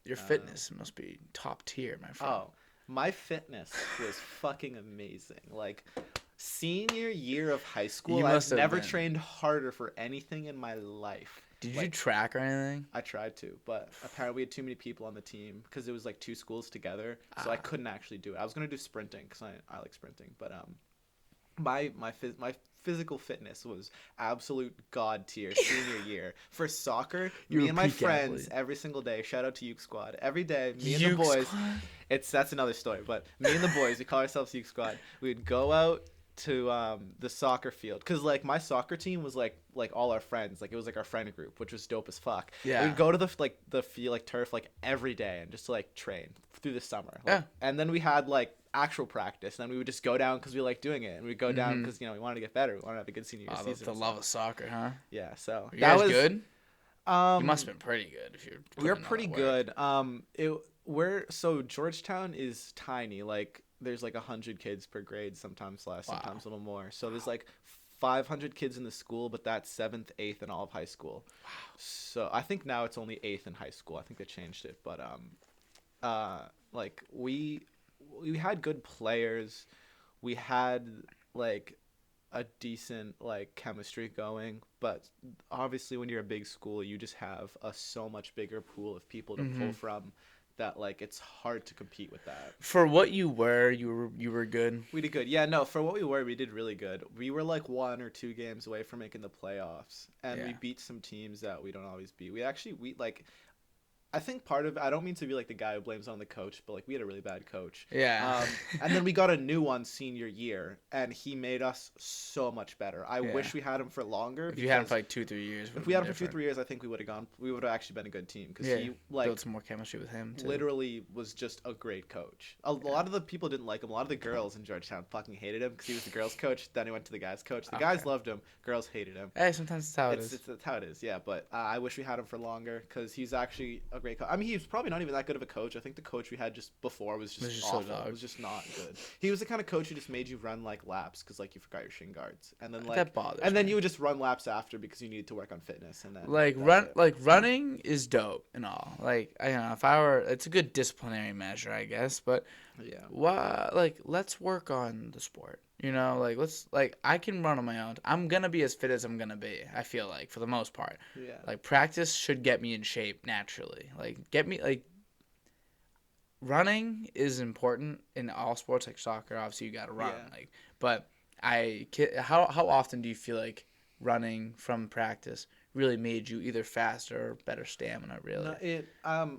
Your fitness must be top tier, my friend.
Oh, my fitness was fucking amazing. Like, senior year of high school, I've never trained harder for anything in my life.
Did you track or anything?
I tried to, but apparently we had too many people on the team because it was like 2 schools together, so I couldn't actually do it. I was gonna do sprinting because I like sprinting, but my physical fitness was absolute god tier senior year. For soccer, me and my friends every single day. Shout out to Yuke Squad. Every day, me and the boys. Squad? That's another story, but me and the boys, we call ourselves Yuke Squad. We would go out to the soccer field because like my soccer team was like all our friends, like it was like our friend group, which was dope as fuck. We'd go to the field, like turf, like every day and just to like train through the summer, like, and then we had like actual practice, and then we would just go down because we liked doing it, and we'd go down because we wanted to get better, we wanted to have a good senior season.
The love of soccer, huh?
Yeah, so
that was good. You must have been pretty good if you're.
We were pretty good. Georgetown is tiny, like there's like 100 kids per grade, sometimes less, sometimes a little more. So there's like 500 kids in the school, but that's 7th, 8th, and all of high school. Wow. So I think now it's only 8th in high school. I think they changed it, but like we had good players. We had like a decent like chemistry going, but obviously when you're a big school, you just have a so much bigger pool of people to pull from. That like it's hard to compete with that.
For what you were good.
We did good. Yeah, no, for what we were, we did really good. We were like 1 or 2 games away from making the playoffs, and we beat some teams that we don't always beat. I think part of it, I don't mean to be like the guy who blames on the coach, but like we had a really bad coach.
Yeah.
And then we got a new one senior year, and he made us so much better. I wish we had him for longer.
If you had him for like 2-3 years.
If we had him for 2-3 years, I think we would have actually been a good team because he like
built some more chemistry with him too.
Literally was just a great coach. A lot of the people didn't like him. A lot of the girls in Georgetown fucking hated him because he was the girls' coach. Then he went to the guys' coach. The guys loved him. Girls hated him.
Hey, sometimes that's how it is.
That's how it is. Yeah, but I wish we had him for longer because he's actually a great coach. I mean, he's probably not even that good of a coach. I think the coach we had just before was just awful. It was just not good. He was the kind of coach who just made you run like laps because like you forgot your shin guards, and then like
that bothers
and then
me.
you would just run laps after because you needed to work on fitness, and then
running is dope and all. Like I don't know if I were, it's a good disciplinary measure, I guess. But let's work on the sport. I can run on my own. I'm gonna be as fit as I'm gonna be. I feel like for the most part.
Yeah.
Like practice should get me in shape naturally. Running is important in all sports, like soccer. Obviously, you gotta run. How often do you feel like running from practice really made you either faster or better stamina? Really?
No,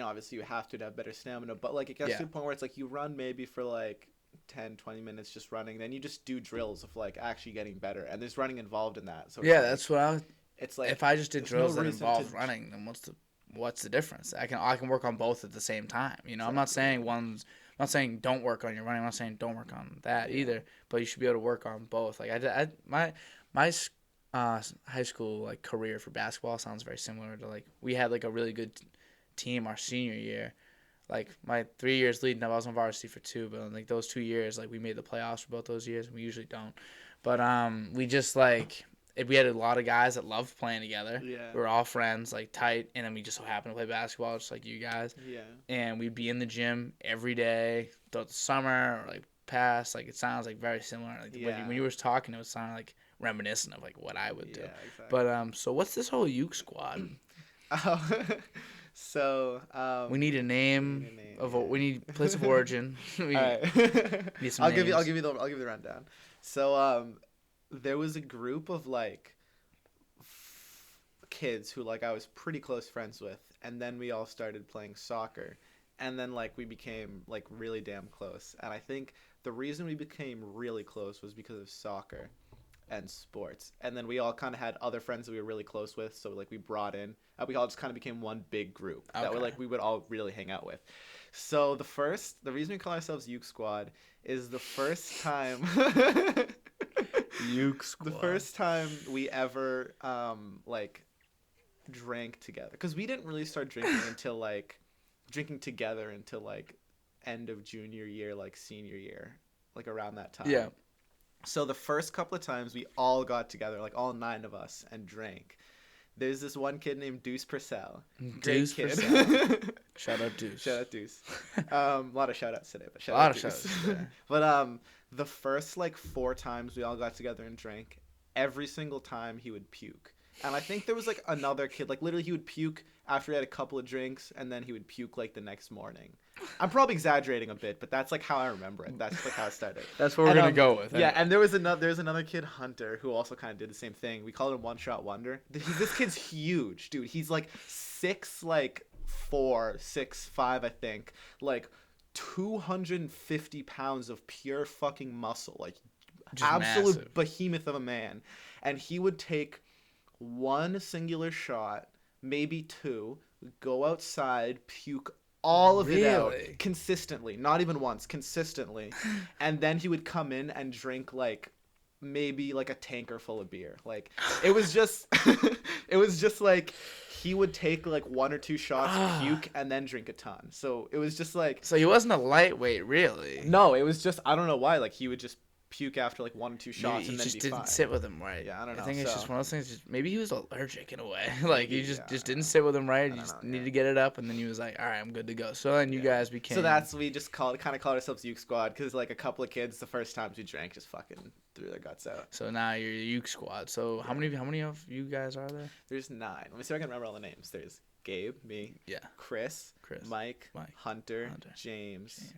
obviously you have to have better stamina, but like it gets to the point where it's like you run maybe for like 10-20 minutes just running, then you just do drills of like actually getting better, and there's running involved in that. So
that's what
it's like.
If I just did drills that involved running, then what's the difference? I can work on both at the same time. Exactly. I'm not saying don't work on your running. I'm not saying don't work on that either. But you should be able to work on both. Like my high school like career for basketball sounds very similar to like we had like a really good team our senior year. Like my 3 years leading up, I was on varsity for 2, but like those 2 years, like we made the playoffs for both those years, and we usually don't. But we just like we had a lot of guys that loved playing together.
Yeah.
We were all friends, like tight, and then we just so happened to play basketball, just like you guys.
Yeah.
And we'd be in the gym every day throughout the summer, or like past. Like it sounds like very similar. Like when you were talking, it was sounding like reminiscent of like what I would do.
Yeah, exactly.
But so what's this whole Yuke Squad?
So
we need a name we need place of origin.
All right. I'll give you the rundown. So there was a group of like kids who like I was pretty close friends with, and then we all started playing soccer, and then like we became like really damn close. And I think the reason we became really close was because of soccer and sports, and then we all kind of had other friends that we were really close with, so like we brought in we all just kind of became one big group that we would all really hang out with. So the reason we call ourselves Yuke Squad is the first time
Yuke Squad.
The first time we ever like drank together, because we didn't really start drinking until like end of junior year, like senior year, like around that time.
Yeah.
So the first couple of times we all got together, like all 9 of us, and drank. There's this one kid named Deuce Purcell. Great kid.
Shout out Deuce.
Shout out Deuce. A lot of shout outs today, but shout out Deuce.
Shout outs today.
But the first like 4 times we all got together and drank, every single time he would puke. And I think there was like another kid, like literally he would puke after he had a couple of drinks, and then he would puke like the next morning. I'm probably exaggerating a bit, but that's like how I remember it. That's like how it started.
That's what we're gonna go with.
Yeah, and there's another kid, Hunter, who also kind of did the same thing. We called him One Shot Wonder. This kid's huge, dude. He's like 6'4", 6'5", I think. Like 250 pounds of pure fucking muscle, like
just
absolute
massive.
Behemoth of a man. And he would take one singular shot, maybe two, go outside, puke all of it out consistently, not even once, consistently. And then he would come in and drink like maybe like a tanker full of beer. Like it was just it was just like he would take like one or two shots, puke, and then drink a ton. So it was just like,
so he wasn't a lightweight, really.
No, it was just, I don't know why, like he would just puke after like one or two shots, and then
just
be
didn't
fine.
sit with him right.
Yeah, I don't know.
I think it's just one of those things. Just, maybe he was allergic in a way. Like he just didn't
know.
sit with him right. He just needed to get it up, and then he was like, "All right, I'm good to go." So then you guys became.
So that's, we just kind of called ourselves Yuke Squad, because like a couple of kids, the first times we drank, just fucking threw their guts out.
So now you're Yuke Squad. So how many of you guys are there?
There's 9. Let me see if I can remember all the names. There's Gabe, me, Chris, Mike, Hunter, James,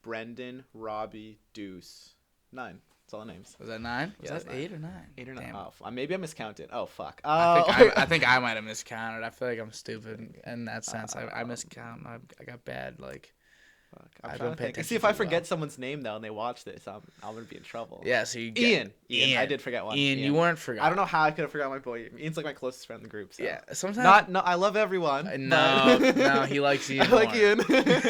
Brendan, Robbie, Deuce. 9. That's all the names.
Was that 9? Was that
9.
8 or 9?
8 or 9. Oh, maybe I miscounted. Oh, fuck.
I think I might have miscounted. I feel like I'm stupid in that sense. I miscount. I got bad, like...
I'm trying to think. See, if I forget someone's name though and they watch this, I'm gonna be in trouble.
Yeah, so you
get Ian. I did forget one.
Ian, you weren't forgotten.
I don't know how I could have forgotten my boy. Ian's like my closest friend in the group. So.
Yeah, sometimes.
No, I love everyone.
No, he likes Ian. I like Ian.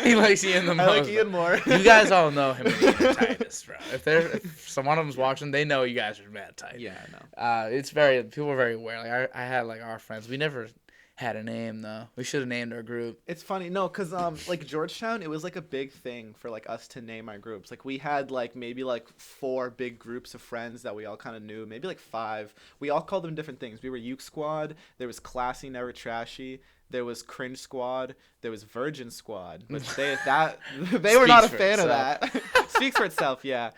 He likes Ian the most.
I like Ian more.
You guys all know him and Ian are tightest, bro. If some one of them's watching, they know you guys are mad tight.
Yeah, I
know. People are very aware. Like I had like our friends. We never had a name though. We should have named our group.
It's funny, no, cause like Georgetown, it was like a big thing for like us to name our groups. Like we had like maybe like 4 big groups of friends that we all kind of knew, maybe like 5. We all called them different things. We were Yuke Squad. There was Classy Never Trashy. There was Cringe Squad. There was Virgin Squad, which they were not a fan of that. Speaks for itself, yeah.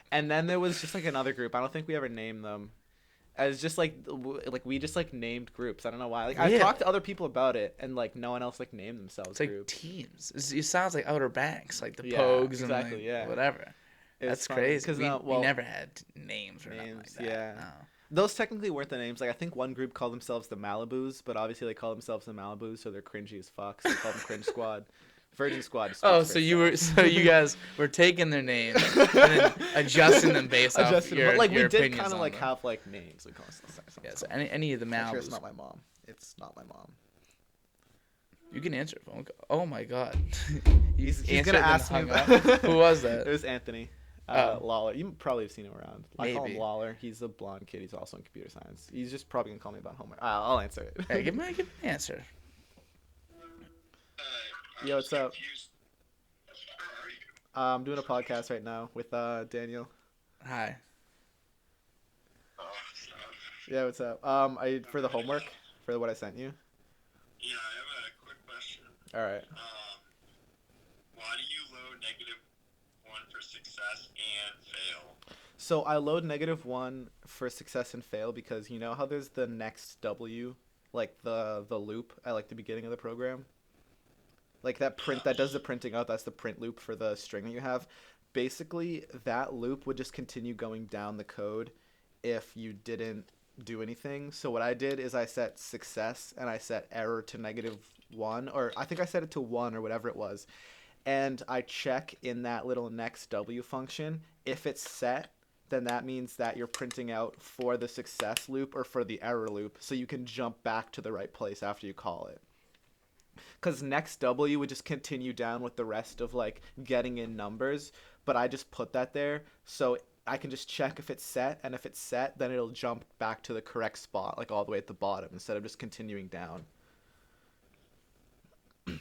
And then there was just like another group. I don't think we ever named them. As just like we just like named groups. I don't know why. Like I talked to other people about it, and like no one else like named themselves.
It's like
groups.
Teams. It sounds like Outer Banks, like the Pogues and like, whatever. That's crazy. Because we never had names or nothing like that.
Yeah.
No.
Those technically weren't the names. Like I think one group called themselves the Malibus, but obviously they call themselves the Malibus, so they're cringy as fuck. So they call them Cringe Squad. Virgin Squad.
So you guys were taking their names and then adjusting them based off your
like
your
we did kind of like
them.
have like names. We call
So any of the Malibus.
It's not my mom. It's not my mom.
You can answer a phone call. Oh my god.
He's gonna ask me.
Who was that?
It was Anthony. Lawler. You probably have seen him around. I call him Lawler. He's a blonde kid. He's also in computer science. He's just probably gonna call me about homework. I'll answer it.
Hey, give me an answer.
Yo, what's up? I'm doing a podcast right now with Daniel.
Hi.
Yeah, what's up? For the homework, for what I sent you.
Yeah, I have a quick question.
All right.
Why do you load -1 for success and fail?
So I load -1 for success and fail because you know how there's the next W, like the loop at like the beginning of the program. Like that print that does the printing out, that's the print loop for the string that you have. Basically, that loop would just continue going down the code if you didn't do anything. So what I did is I set success and I set error to -1, or I think I set it to 1 or whatever it was. And I check in that little next W function. If it's set, then that means that you're printing out for the success loop or for the error loop, so you can jump back to the right place after you call it. Because next W would just continue down with the rest of like getting in numbers, but I just put that there so I can just check if it's set, and if it's set, then it'll jump back to the correct spot, like all the way at the bottom, instead of just continuing down. Does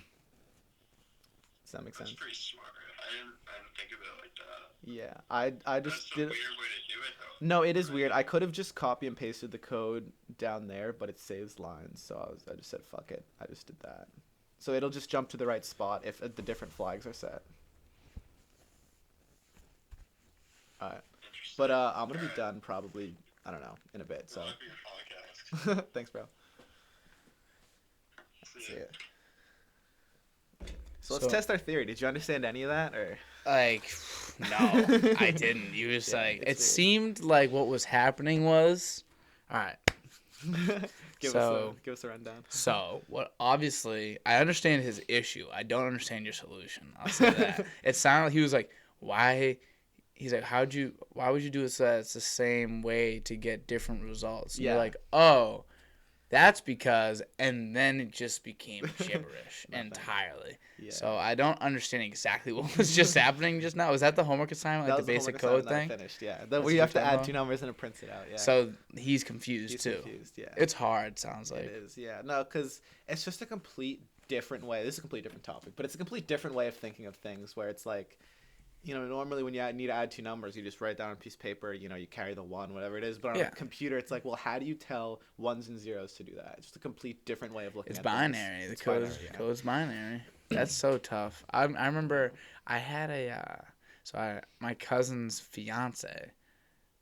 that make sense?
That's pretty smart. I didn't think of it like that.
Yeah, I just
That's a
did.
weird way to do it, though.
No, it is weird. I could have just copy and pasted the code down there, but it saves lines, so I just said fuck it. I just did that. So it'll just jump to the right spot if the different flags are set. Alright. But I'm gonna be done probably, I don't know, in a bit. So. Thanks, bro. See ya. So let's test our theory. Did you understand any of that, or?
Like, no, I didn't. You just it seemed like what was happening was, all right.
Give us a rundown.
So what? Obviously, I understand his issue. I don't understand your solution. I'll say that. It sounded like he was like, why? He's like, why would you do it so that it's the same way to get different results? And you're like, oh, that's because, and then it just became gibberish entirely. Yeah. So I don't understand exactly what was just happening just now. Was that the homework assignment, like the basic code thing?
That I finished, yeah. Then we have to add 2 numbers and it prints it out, yeah.
So he's confused too.
Confused, yeah.
It's hard, sounds like.
It is, yeah. No, because it's just a complete different way. This is a complete different topic, but it's a complete different way of thinking of things where it's like, you know, normally when you need to add 2 numbers, you just write down on a piece of paper, you know, you carry the 1, whatever it is. But on a computer, it's like, well, how do you tell ones and zeros to do that? It's just a complete different way of looking at it.
It's binary. The code's binary. That's so tough. I remember I had my cousin's fiance.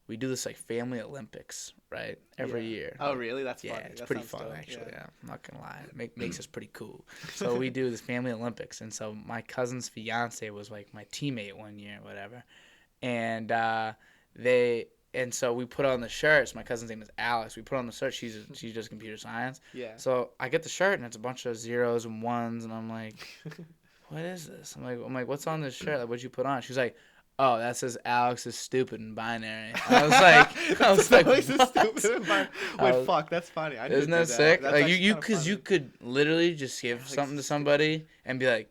We do this like family Olympics, right? Every year.
Oh, really? That's fun.
Yeah, it's pretty fun actually. Yeah, I'm not gonna lie. It makes us pretty cool. So we do this family Olympics, and so my cousin's fiance was like my teammate one year, whatever, and so we put on the shirts. My cousin's name is Alex. We put on the shirt. She does computer science.
Yeah.
So I get the shirt, and it's a bunch of zeros and ones, and I'm like, what is this? I'm like, what's on this shirt? Like, what'd you put on? She's like, oh, that says Alex is stupid and binary. I was like, Alex is stupid and binary.
Wait, fuck, that's funny.
Isn't that sick? Like you could literally just give something to somebody and be like,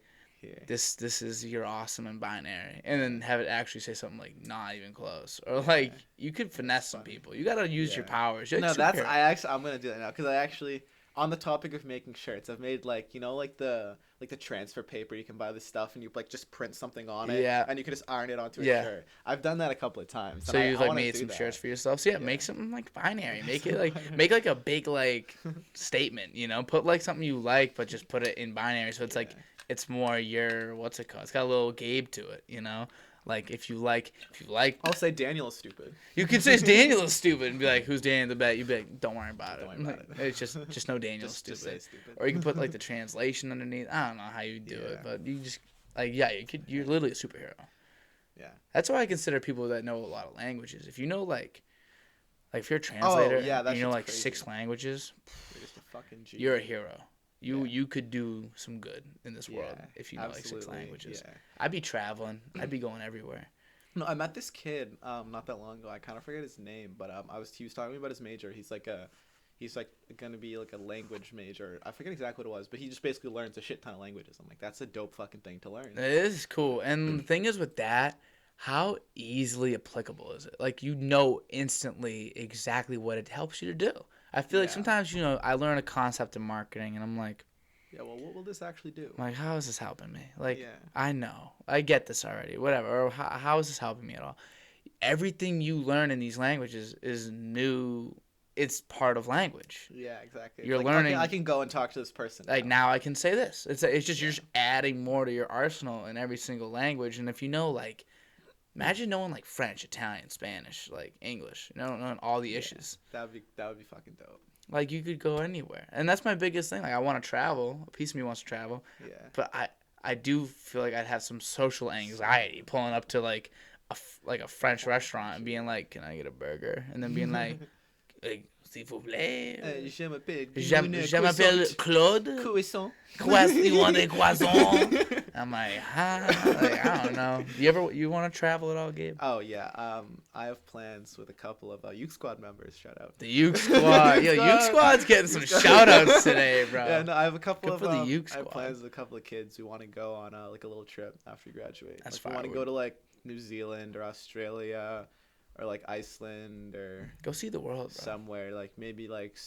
this is you're awesome and binary, and then have it actually say something like not even close, or like you could finesse some people. You gotta use your powers.
No, I'm gonna do that now because I actually. On the topic of making shirts, I've made like, you know, like the transfer paper, you can buy this stuff and you like just print something on it and you can just iron it onto a shirt. I've done that a couple of times.
So you've like made some shirts for yourself. So make something like binary. Make it like make like a big like statement, you know, put like something you like but just put it in binary so it's like it's more your what's it called? It's got a little Gabe to it, you know? Like if you like
I'll say Daniel is stupid.
You could say Daniel is stupid and be like, who's Daniel the bet? You'd be like, don't worry about it. It's just no Daniel stupid. Just say stupid. Or you can put like the translation underneath. I don't know how you do it, but you just like you're literally a superhero.
Yeah.
That's why I consider people that know a lot of languages. If you know like if you're a translator and you know like crazy. 6 languages,
you're just a fucking G.
You're a hero. You could do some good in this world if you know like 6 languages. Yeah. I'd be traveling. I'd be going everywhere.
No, I met this kid not that long ago. I kind of forget his name, but he was talking to me about his major. He's gonna be like a language major. I forget exactly what it was, but he just basically learns a shit ton of languages. I'm like, that's a dope fucking thing to learn.
It is cool, and the thing is with that, how easily applicable is it? Like you know instantly exactly what it helps you to do. I feel like sometimes, you know, I learn a concept in marketing and I'm like,
yeah, well, what will this actually do?
I'm like, how is this helping me? Like, I know. I get this already. Whatever. Or how is this helping me at all? Everything you learn in these languages is new. It's part of language.
Yeah, exactly.
You're learning.
I can go and talk to this person.
Like, now I can say this. It's just you're just adding more to your arsenal in every single language. And if you know, like, imagine knowing like French, Italian, Spanish, like English, knowing all the issues.
That would be fucking dope.
Like you could go anywhere, and that's my biggest thing. Like I want to travel. A piece of me wants to travel.
Yeah.
But I do feel like I'd have some social anxiety pulling up to like a French restaurant and being like, "Can I get a burger?" And then being like s'il vous plaît.
Je
m'appelle Claude.
Croissant.
You want a croissant? I'm like, like, I don't know. You want to travel at all, Gabe?
Oh yeah. I have plans with a couple of Yuke Squad members. Shout out.
The Yuke Squad. Yo, Yuke Squad's getting some shout outs today, bro.
Yeah, no, I have a couple of
the Yuke Squad.
I have plans with a couple of kids who want to go on like a little trip after we graduate.
That's
fine. We want to go to like New Zealand or Australia. Or like Iceland or
go see the world, bro.
Somewhere like maybe like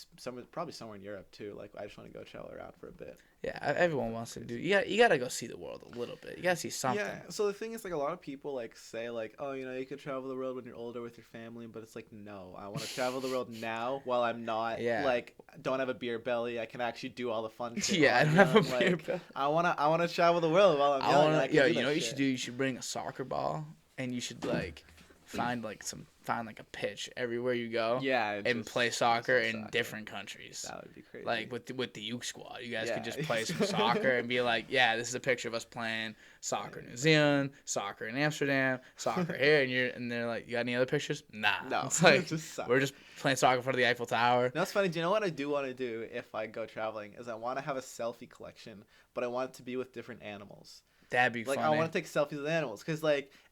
probably somewhere in Europe too. Like I just want to go travel around for a bit.
Yeah, everyone wants to do. You gotta go see the world a little bit. You gotta see something.
Yeah. So the thing is, like a lot of people like say like, oh, you know, you could travel the world when you're older with your family, but it's like no, I want to travel the world now while I'm not like don't have a beer belly. I can actually do all the fun shit.
Yeah, I don't have a beer belly.
I wanna travel the world while I'm young.
You know what you should do? You should bring a soccer ball and you should like find like a pitch everywhere you go.
Yeah,
and play soccer in different countries.
That would be crazy.
Like with the Yuke squad, you guys could just play some soccer and be like, yeah, this is a picture of us playing soccer in New Zealand, soccer in Amsterdam, soccer here, and they're like, you got any other pictures? Nah.
No,
it's like
just
we're just playing soccer in front of the Eiffel Tower.
Now it's funny. Do you know what I do want to do if I go traveling? Is I want to have a selfie collection, but I want it to be with different animals.
That'd be
like
funny.
I want to take selfies with animals because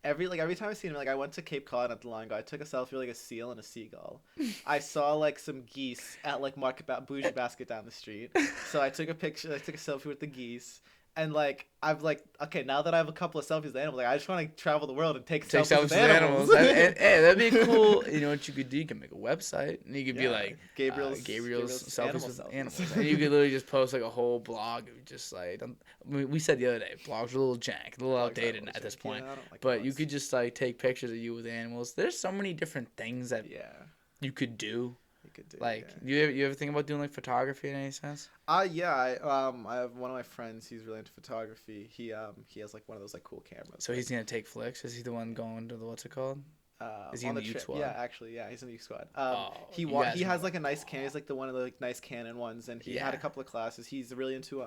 every time I see them, like I went to Cape Cod at the Line Go, I took a selfie with like a seal and a seagull. I saw like some geese at like Bougie Basket down the street, so I took a selfie with the geese. And like I've like okay now that I have a couple of selfies with animals, like I just want to travel the world and take selfies with animals.
Hey, that'd be cool. You know what you could do? You can make a website, and you could be like
Gabriel's
selfies with animals, and you could literally just post like a whole blog of just like we said the other day, blogs are a little jank, a little outdated at this point. Yeah, but you could just like take pictures of you with animals. There's so many different things that you could do. You ever think about doing like photography in any sense?
I have one of my friends. He's really into photography. He has like one of those like cool cameras.
So he's gonna take flicks. Is he the one going to the what's it called? Is he in the Yuke squad?
Yeah, actually, he's in the Yuke squad. He has like a nice Canon. He's like the one of the like nice Canon ones, and he had a couple of classes. He's really into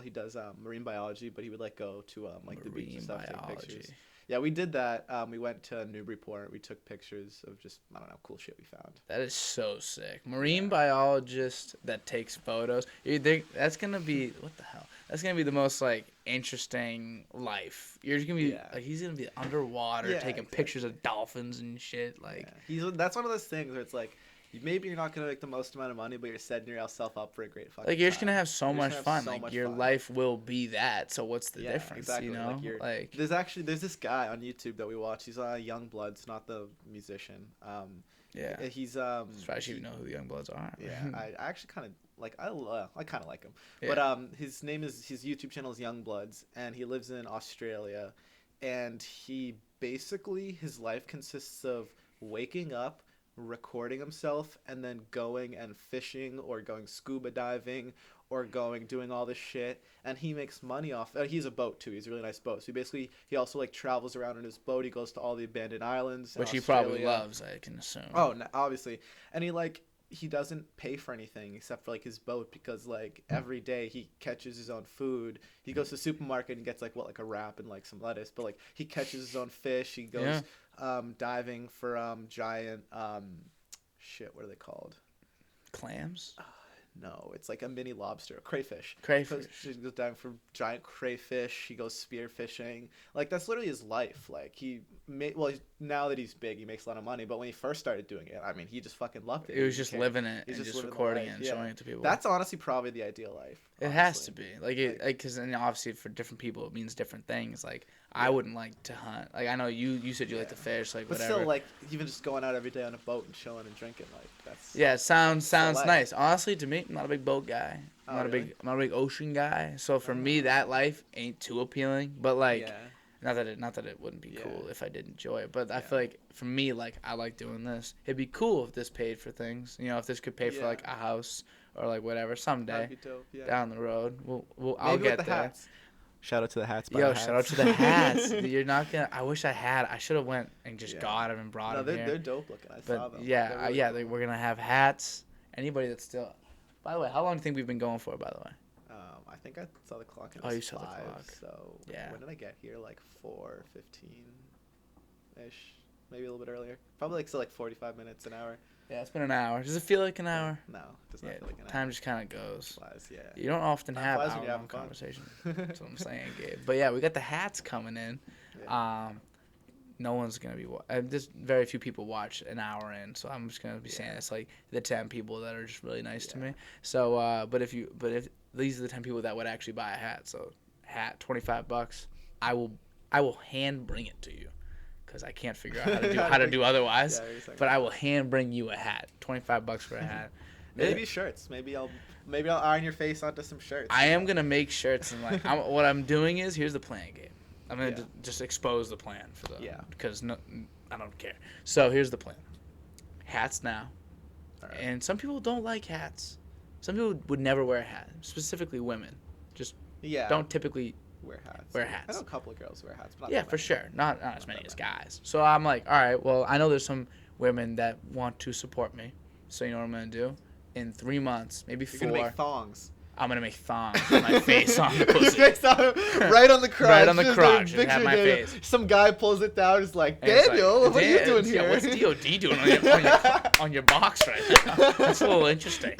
he does marine biology, but he would like go to like the beach and stuff, take pictures. Yeah, we did that. We went to Newburyport. We took pictures of just, I don't know, cool shit we found.
That is so sick. Marine biologist that takes photos. That's going to be, what the hell? That's going to be the most, like, interesting life. You're just going to be, like, he's going to be underwater taking pictures of dolphins and shit. Like,
that's one of those things where it's like, maybe you're not going to make the most amount of money, but you're setting yourself up for a great fucking
like, you're just going to have so much fun. Like, your life will be that. So what's the difference,
exactly.
You know? Like,
there's this guy on YouTube that we watch. He's Young Bloods, not the musician. He's
I should even know who the Young Bloods are.
Yeah, I actually kind of like I kind of like him. Yeah. But his YouTube channel is Young Bloods, and he lives in Australia, and he basically his life consists of waking up, recording himself, and then going and fishing or going scuba diving or doing all this shit, and he makes money off he's a boat too. He's a really nice boat, so he also like travels around in his boat. He goes to all the abandoned islands,
which he probably loves, I can assume.
Oh no, obviously. And he doesn't pay for anything except for like his boat, because like every day he catches his own food. He goes to the supermarket and gets like a wrap and like some lettuce, but like he catches his own fish. He goes diving for giant shit, what are they called?
Clams?
No, it's like a mini lobster, crayfish. He goes diving for giant crayfish. He goes spear fishing. Like that's literally his life. Like now that he's big, he makes a lot of money. But when he first started doing it, I mean, he just fucking loved it.
He was just living it and just recording it and showing it to people.
That's honestly probably the ideal life.
It has to be because obviously for different people it means different things. Like I wouldn't like to hunt. Like I know you said you like to fish, like whatever.
But still, like even just going out every day on a boat and chilling and drinking, like that's.
Yeah, it sounds nice. Honestly, to me, I'm not a big boat guy. I'm not a big ocean guy. So for me, that life ain't too appealing. But like, not that it wouldn't be cool if I did enjoy it. But I feel like for me, like I like doing this. It'd be cool if this paid for things. You know, if this could pay for like a house or like whatever someday.
That'd be dope. Yeah.
Down the road. I'll get there.
Hats. Shout out to the hats.
Shout out to the hats. You're not gonna. I wish I had. I should have went and just got them and brought them here.
They're dope looking. I saw them.
We're gonna have hats. Anybody that's still. By the way, how long do you think we've been going for? By the way.
I think I saw the clock.
You saw the clock.
So when did I get here? Like 4:15 ish, maybe a little bit earlier. Probably like 45 minutes, an hour.
Yeah, it's been an hour. Does it feel like an hour?
No, it does not feel like an hour.
Time just kind of goes.
Flies, yeah.
You don't often have hour-long conversations. That's what I'm saying, Gabe. But yeah, we got the hats coming in. Yeah. No one's gonna be. There's very few people watch an hour in, so I'm just gonna be saying it's like the 10 people that are just really nice to me. So, but if these are the 10 people that would actually buy a hat, so hat $25, I will hand bring it to you. Because I can't figure out how to do otherwise. But I will hand bring you a hat. $25 for a hat.
Maybe shirts. Maybe I'll iron your face onto some shirts.
I am gonna make shirts and like what I'm doing is here's the plan, Gabe. I'm gonna just expose the plan for because I don't care. So here's the plan. Hats now, and some people don't like hats. Some people would never wear a hat. Specifically women, just don't typically
wear hats.
Wear hats.
I know a couple of girls wear hats. But not
yeah,
that
for
many.
sure. Not as many as guys. So I'm like, all right, well, I know there's some women that want to support me. So you know what I'm going to do? In 3 months, maybe 4.
You're going to make thongs.
I'm going to make thongs with my face on the pussy.
Your face on, right on the crotch.
Right on the
Just
crotch.
a
Just have my
Daniel.
face.
Some guy pulls it down. Is like,
And it's
Daniel,
like,
what are you doing here?
What's DOD doing on your box right now? That's a little interesting.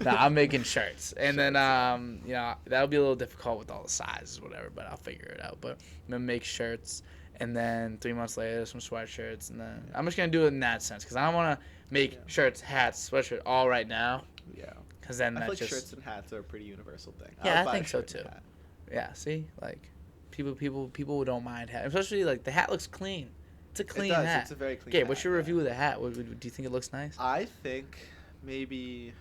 Nah, I'm making shirts. And then, you know, that'll be a little difficult with all the sizes, whatever, but I'll figure it out. But I'm going to make shirts. And then 3 months later, some sweatshirts. And then I'm just going to do it in that sense. Because I don't want to make shirts, hats, sweatshirt all right now.
Yeah.
Because then
I feel like
just...
shirts and hats are a pretty universal thing.
Yeah, I think so too. Yeah, see, like people don't mind hat, especially like the hat looks clean. It's a clean hat.
It's a very clean.
Okay, what's your review of the hat? Do you think it looks nice?
I think maybe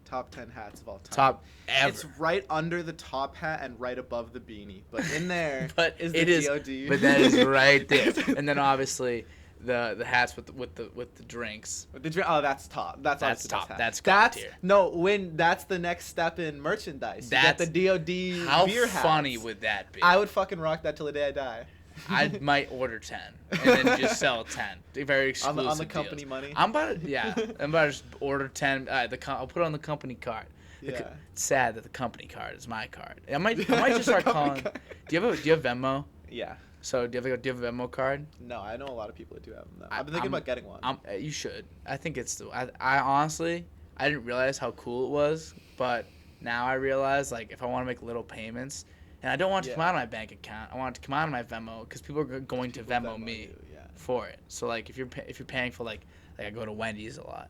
top 10 hats of all time.
Top ever.
It's right under the top hat and right above the beanie, but in there
but
is
it
the
is,
DOD.
But that is right there. And then obviously the hats with the drinks.
Oh, that's top. That's
top. That's
tier. No, that's the next step in merchandise. That's the DOD
how
beer hats.
How funny would that be?
I would fucking rock that till the day I die.
I might order 10 and then just sell 10. Very exclusive
on the company
deals.
money.
I'm about to just order 10. I'll put it on the company card.
Yeah.
It's sad that the company card is my card. I might just start calling. Do you have Venmo?
Yeah.
So do you have a Venmo card?
No, I know a lot of people that do have them. I've been thinking about getting one.
You should. I think it's I honestly I didn't realize how cool it was, but now I realize like if I want to make little payments, and I don't want it to come out of my bank account, I want it to come out of my Venmo because people are going to Venmo me for it. So like if you're paying for like I go to Wendy's a lot.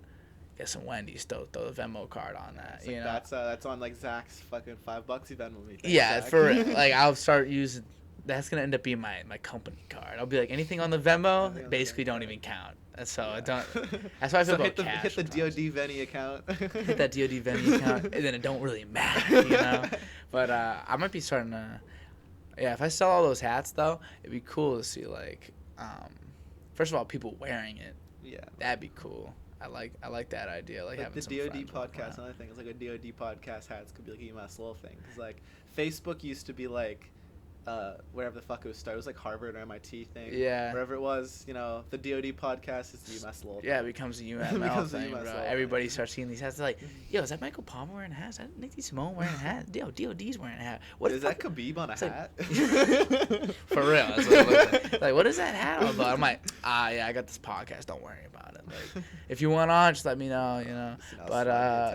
Get some Wendy's, throw the Venmo card on that.
Like
you know,
that's on like Zach's fucking $5 he Venmo me.
Yeah,
Zach.
for like I'll start using. That's gonna end up being my company card. I'll be like anything on the Venmo, basically don't even count. And so I don't. That's why I feel about cash.
Hit the DOD Venny account.
Hit that DOD Venny account, and then it don't really matter, you know. But I might be starting to. Yeah, if I sell all those hats though, it'd be cool to see like, first of all, people wearing it.
Yeah.
That'd be cool. I like that idea. Like having
the
some
DOD
friends
podcast. Another thing is like a DOD podcast hats could be like a UMass Lowell thing because like Facebook used to be like. Wherever the fuck it was started. It was like Harvard or MIT thing.
Yeah.
Wherever it was, you know, the DOD podcast is the UMass Lowell.
Yeah, it becomes a UML thing, bro. Everybody starts seeing these hats. They're like, yo, is that Michael Palmer wearing a hat? Is that Nicky Simone wearing a hat? Yo, DOD's wearing a hat. What
is that Khabib on a hat?
Like, for real. That's what it looks like. Like, what is that hat all about? I'm like, yeah, I got this podcast. Don't worry about it. Like, if you want on, just let me know, you know. But,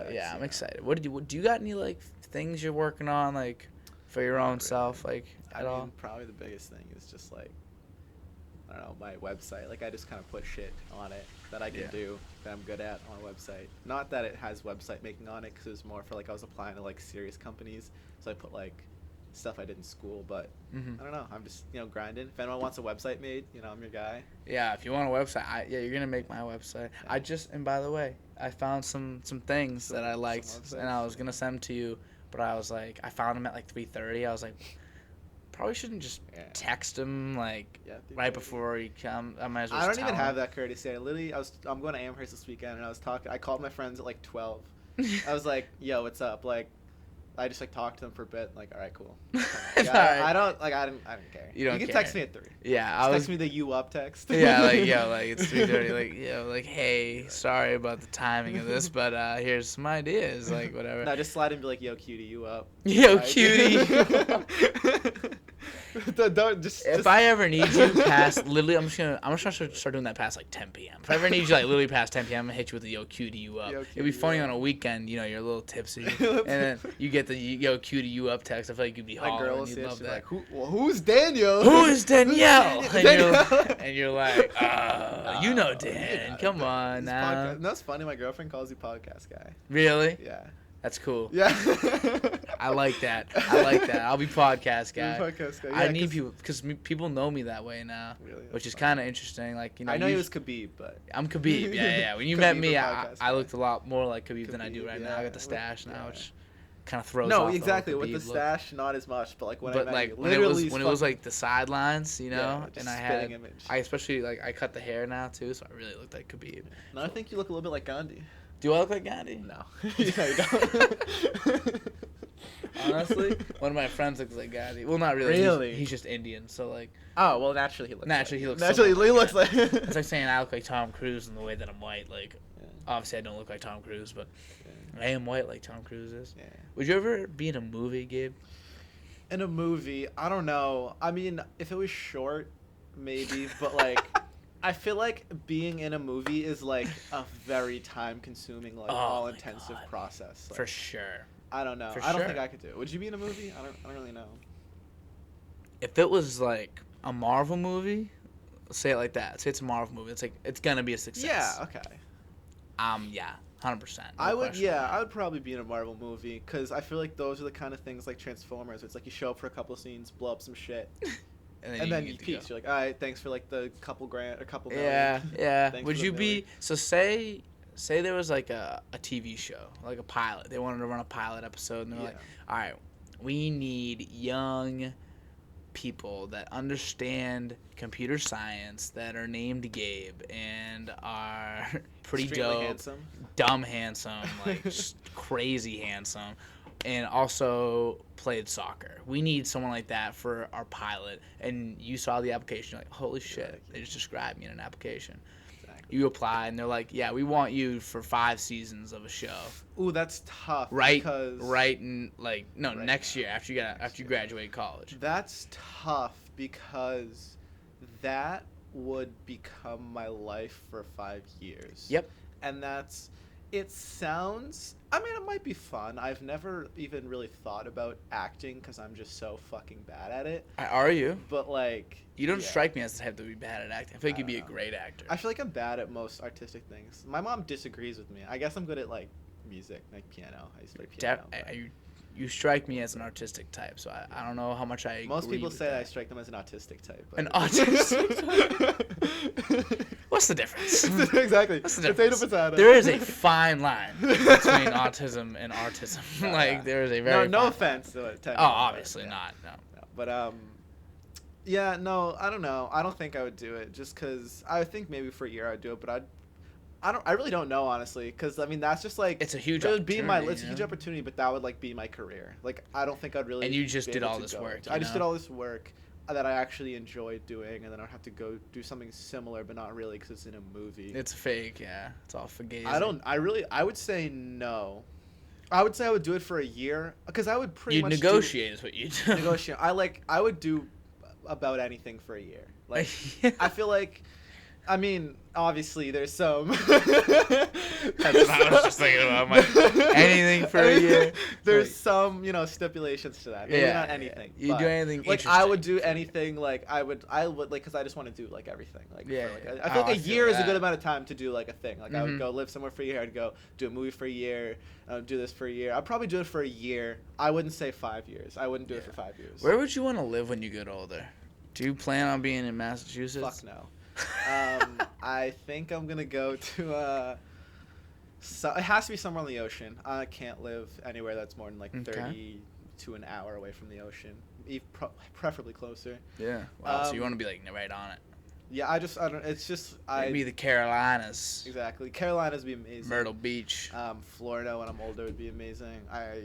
yeah, I'm excited. Do you got any, like, things you're working on, like, for your own self, like, at all?
Probably the biggest thing is just like, I don't know, my website. Like I just kind of put shit on it that I can do that I'm good at on a website. Not that it has website making on it, because it was more for like I was applying to like serious companies, so I put like stuff I did in school. But I don't know. I'm just grinding. If anyone wants a website made, I'm your guy.
Yeah, if you want a website, you're gonna make my website. Yeah. And by the way, I found some things that I liked, and I was gonna send them to you, but I was like, I found them at like 3:30. I was like. Probably shouldn't just text him like right before he come. I might as well.
I don't even have that courtesy. I'm going to Amherst this weekend, and I called my friends at like 12. I was like, "Yo, what's up?" Like, I just like talked to them for a bit. Like, all right, cool. I don't care. You can text me at 3.
Yeah,
text me the "you up" text.
Yeah, like like it's 3:30. Like like hey, sorry about the timing of this, but here's some ideas. Like whatever.
No, just slide and be like, "Yo, cutie, you up?"
Yo, cutie. If I ever need you past literally, I'm just gonna start doing that past like 10 p.m. If I ever need you like literally past 10 p.m., I'm gonna hit you with the yo cutie you up. It'd be funny on a weekend, you're a little tipsy, and then you get the yo cutie you up text. I feel like you'd be hollering. Like you'd love that.
Like, who's Daniel?
Who is Danielle? And you're like, Dan. Come on now.
No, it's funny. My girlfriend calls you podcast guy.
Really?
Yeah.
That's cool.
Yeah.
I like that. I'll be podcast guy.
Podcast guy. Yeah,
I need people because people know me that way now, really? Which is kind of interesting. Like
I know you was Khabib, but
I'm Khabib. Yeah. When you met me, I looked a lot more like Khabib than I do right now. I got the stash now, which kind of throws.
No,
off
exactly. With the stash, not as much. But like when
it was like the sidelines, and I especially like I cut the hair now too, so I really looked like Khabib.
No, I think you look a little bit like Gandhi.
Do I look like Gandhi?
No. You don't.
Honestly, one of my friends looks like Gandhi. Well, not really.
Really?
He's just Indian, so like.
Oh well, naturally he looks.
Naturally,
he looks like.
It's like saying I look like Tom Cruise in the way that I'm white. Like, obviously I don't look like Tom Cruise, but I am white like Tom Cruise is. Yeah. Would you ever be in a movie, Gabe?
In a movie, I don't know. I mean, if it was short, maybe, but like. I feel like being in a movie is like a very time-consuming, like all-intensive process. Like,
for sure.
I don't know. I don't think I could do it. Would you be in a movie? I don't really know.
If it was like a Marvel movie, say it like that. Say it's a Marvel movie. It's like it's gonna be a success.
Yeah. Okay.
Yeah, 100%.
I would probably be in a Marvel movie because I feel like those are the kind of things like Transformers. It's like you show up for a couple of scenes, blow up some shit. And then you peace. You're like, all right, thanks for like the couple million.
Yeah. Would you be so say there was like a TV show, like a pilot. They wanted to run a pilot episode, and they're like, all right, we need young people that understand computer science that are named Gabe and are pretty dope, handsome. Dumb handsome, like just crazy handsome. And also played soccer. We need someone like that for our pilot. And you saw the application, you're like, holy shit, they just described me in an application. Exactly. You apply, and they're like, yeah, we want you for 5 seasons of a show.
Ooh, that's tough.
Next year after you graduate college.
That's tough because that would become my life for 5 years.
Yep.
And it sounds, I mean, it might be fun. I've never even really thought about acting because I'm just so fucking bad at it.
Are you?
But, like...
You don't strike me as the type to be bad at acting. I feel like you'd be a great actor.
I feel like I'm bad at most artistic things. My mom disagrees with me. I guess I'm good at, like, music, like piano. I used to play piano.
You strike me as an artistic type, so I don't know how much I
Most
agree
people
with
say
that.
I strike them as an autistic type. But...
An autistic type? What's the difference?
Exactly.
What's the difference?
Potato.
There is a fine line between autism and artism. There is a very
no offense to it.
Obviously not. No.
But yeah, no, I don't know. I don't think I would do it just because I think maybe for a year I'd do it, but I really don't know, honestly, because I mean that's just like
it's a huge
opportunity. It's a huge opportunity, but that would like be my career. Like I don't think I'd really.
And you just did all this work.
I just did all this work that I actually enjoyed doing, and then I'd have to go do something similar, but not really because it's in a movie.
It's fake, yeah. It's all fugazi.
I would say no. I would say I would do it for a year because I would pretty much.
You'd negotiate is what you do.
Negotiate. I would do about anything for a year. Like I feel like. I mean, obviously, there's some.
That's what I was just thinking about. Anything for a year.
There's some, stipulations to that. Maybe not anything.
You do anything.
Like I would do anything. Like I would like because I just want to do like everything. Like I feel like a year is a good amount of time to do like a thing. Like I would go live somewhere for a year. I'd go do a movie for a year. Do this for a year. I'd probably do it for a year. I wouldn't say 5 years. I wouldn't do it for 5 years.
Where would you want to live when you get older? Do you plan on being in Massachusetts?
Fuck no. I think I'm gonna go to it has to be somewhere on the ocean. I can't live anywhere that's more than like 30 to an hour away from the ocean, preferably closer.
Yeah. Wow. So you want to be like right on it?
Yeah. I don't. It's just
maybe the Carolinas.
Exactly. Carolinas would be amazing.
Myrtle Beach.
Florida when I'm older would be amazing. I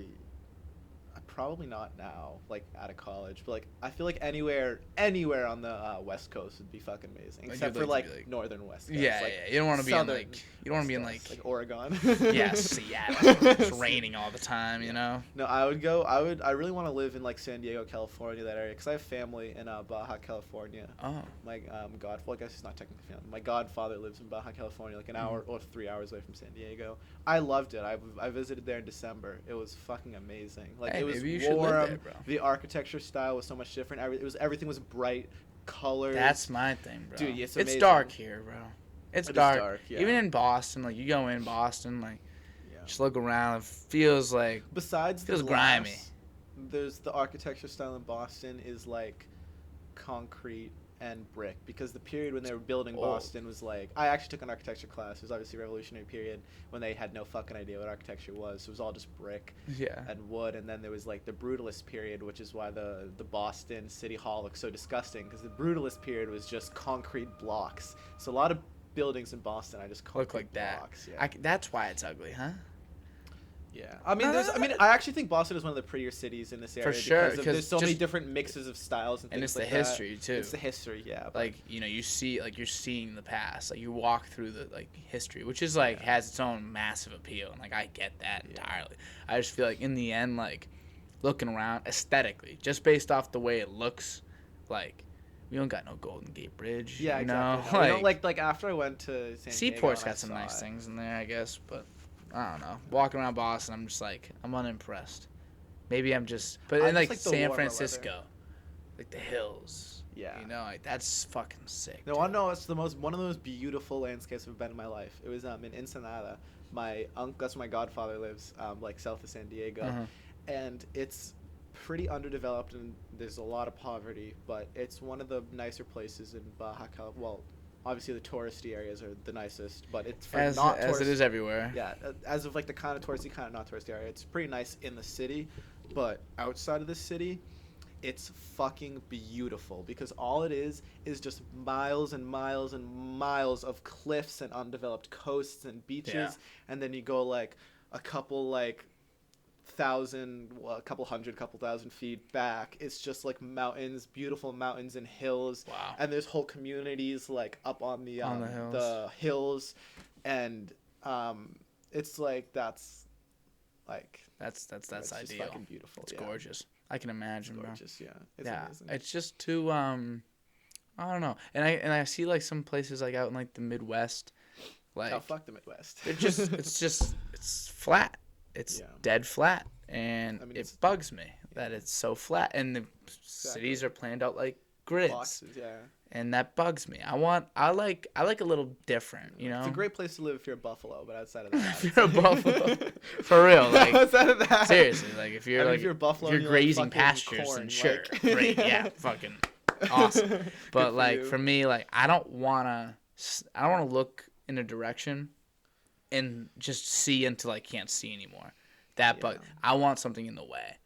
probably not now, like out of college, but like I feel like anywhere on the West Coast would be fucking amazing, except for like northern West Coast.
Yeah,
like,
You don't want to be in like like
Oregon.
Yeah, Seattle. It's raining all the time,
No, I really want to live in like San Diego, California, that area, because I have family in Baja California.
Oh.
My I guess it's not technically family. My godfather lives in Baja California, like an hour or 3 hours away from San Diego. I loved it. I visited there in December. It was fucking amazing. Like it was warm. There, the architecture style was so much different. Everything was bright, colors.
That's my thing, bro.
Dude, it's amazing.
It's dark here, bro. It's dark.
Yeah.
Even in Boston, like you go in Boston, like just look around, it feels like feels grimy.
There's the architecture style in Boston is like concrete and brick, because the period when they were building Boston was like, I actually took an architecture class. It was obviously a revolutionary period when they had no fucking idea what architecture was. So it was all just brick and wood. And then there was like the brutalist period, which is why the Boston City Hall looks so disgusting, because the brutalist period was just concrete blocks. So a lot of buildings in Boston I just look like blocks.
That. Yeah. That's why it's ugly, huh?
Yeah, I mean, I actually think Boston is one of the prettier cities in this area.
For sure,
because there's so many different mixes of styles and things.
And it's
like
the history too.
It's the history, yeah. But...
Like, you know, you see, like, you're seeing the past. Like, you walk through the, like, history, which is, like, has its own massive appeal. And, like, I get that entirely. I just feel like, in the end, like, looking around, aesthetically, just based off the way it looks, like, we don't got no Golden Gate Bridge,
yeah,
you
exactly.
know?
No. Like, after I went to San Diego,
Seaport's got some nice things in there, I guess, but I don't know. Walking around Boston, I'm just, like, I'm unimpressed. Maybe I'm just... But in, like San Francisco, like, the hills...
Yeah,
you know, like, that's fucking sick.
No, I know it's one of the most beautiful landscapes I've been in my life. It was in Ensenada. That's where my godfather lives, like south of San Diego, and it's pretty underdeveloped and there's a lot of poverty. But it's one of the nicer places in Baja California. Well, obviously the touristy areas are the nicest, but it's for
as it is everywhere.
Yeah, as of like the kind of touristy, kind of not touristy area, it's pretty nice in the city, but outside of the city. It's fucking beautiful because all it is just miles and miles and miles of cliffs and undeveloped coasts and beaches, and then you go like a couple thousand feet back. It's just like mountains, beautiful mountains and hills.
Wow.
And there's whole communities like up on the hills, and it's like that's
ideal.
Just fucking beautiful.
It's gorgeous. I can imagine,
it's gorgeous,
bro.
Yeah. It's amazing.
It's just too I don't know. And I see like some places like out in like the Midwest, like
fuck the Midwest.
it's flat. It's dead flat, and it bugs me that it's so flat, and the cities are planned out like grids.
Boxes, yeah.
And that bugs me. I like a little different, you know.
It's a great place to live if you're a buffalo, but outside of that,
if you're a buffalo, for real, like
outside of that,
seriously, like if you're
if you're a buffalo,
if you're grazing
like
pastures,
corn,
then sure,
like...
great, yeah, fucking awesome. But like for me, like I don't wanna look in a direction and just see until I can't see anymore. But I want something in the way,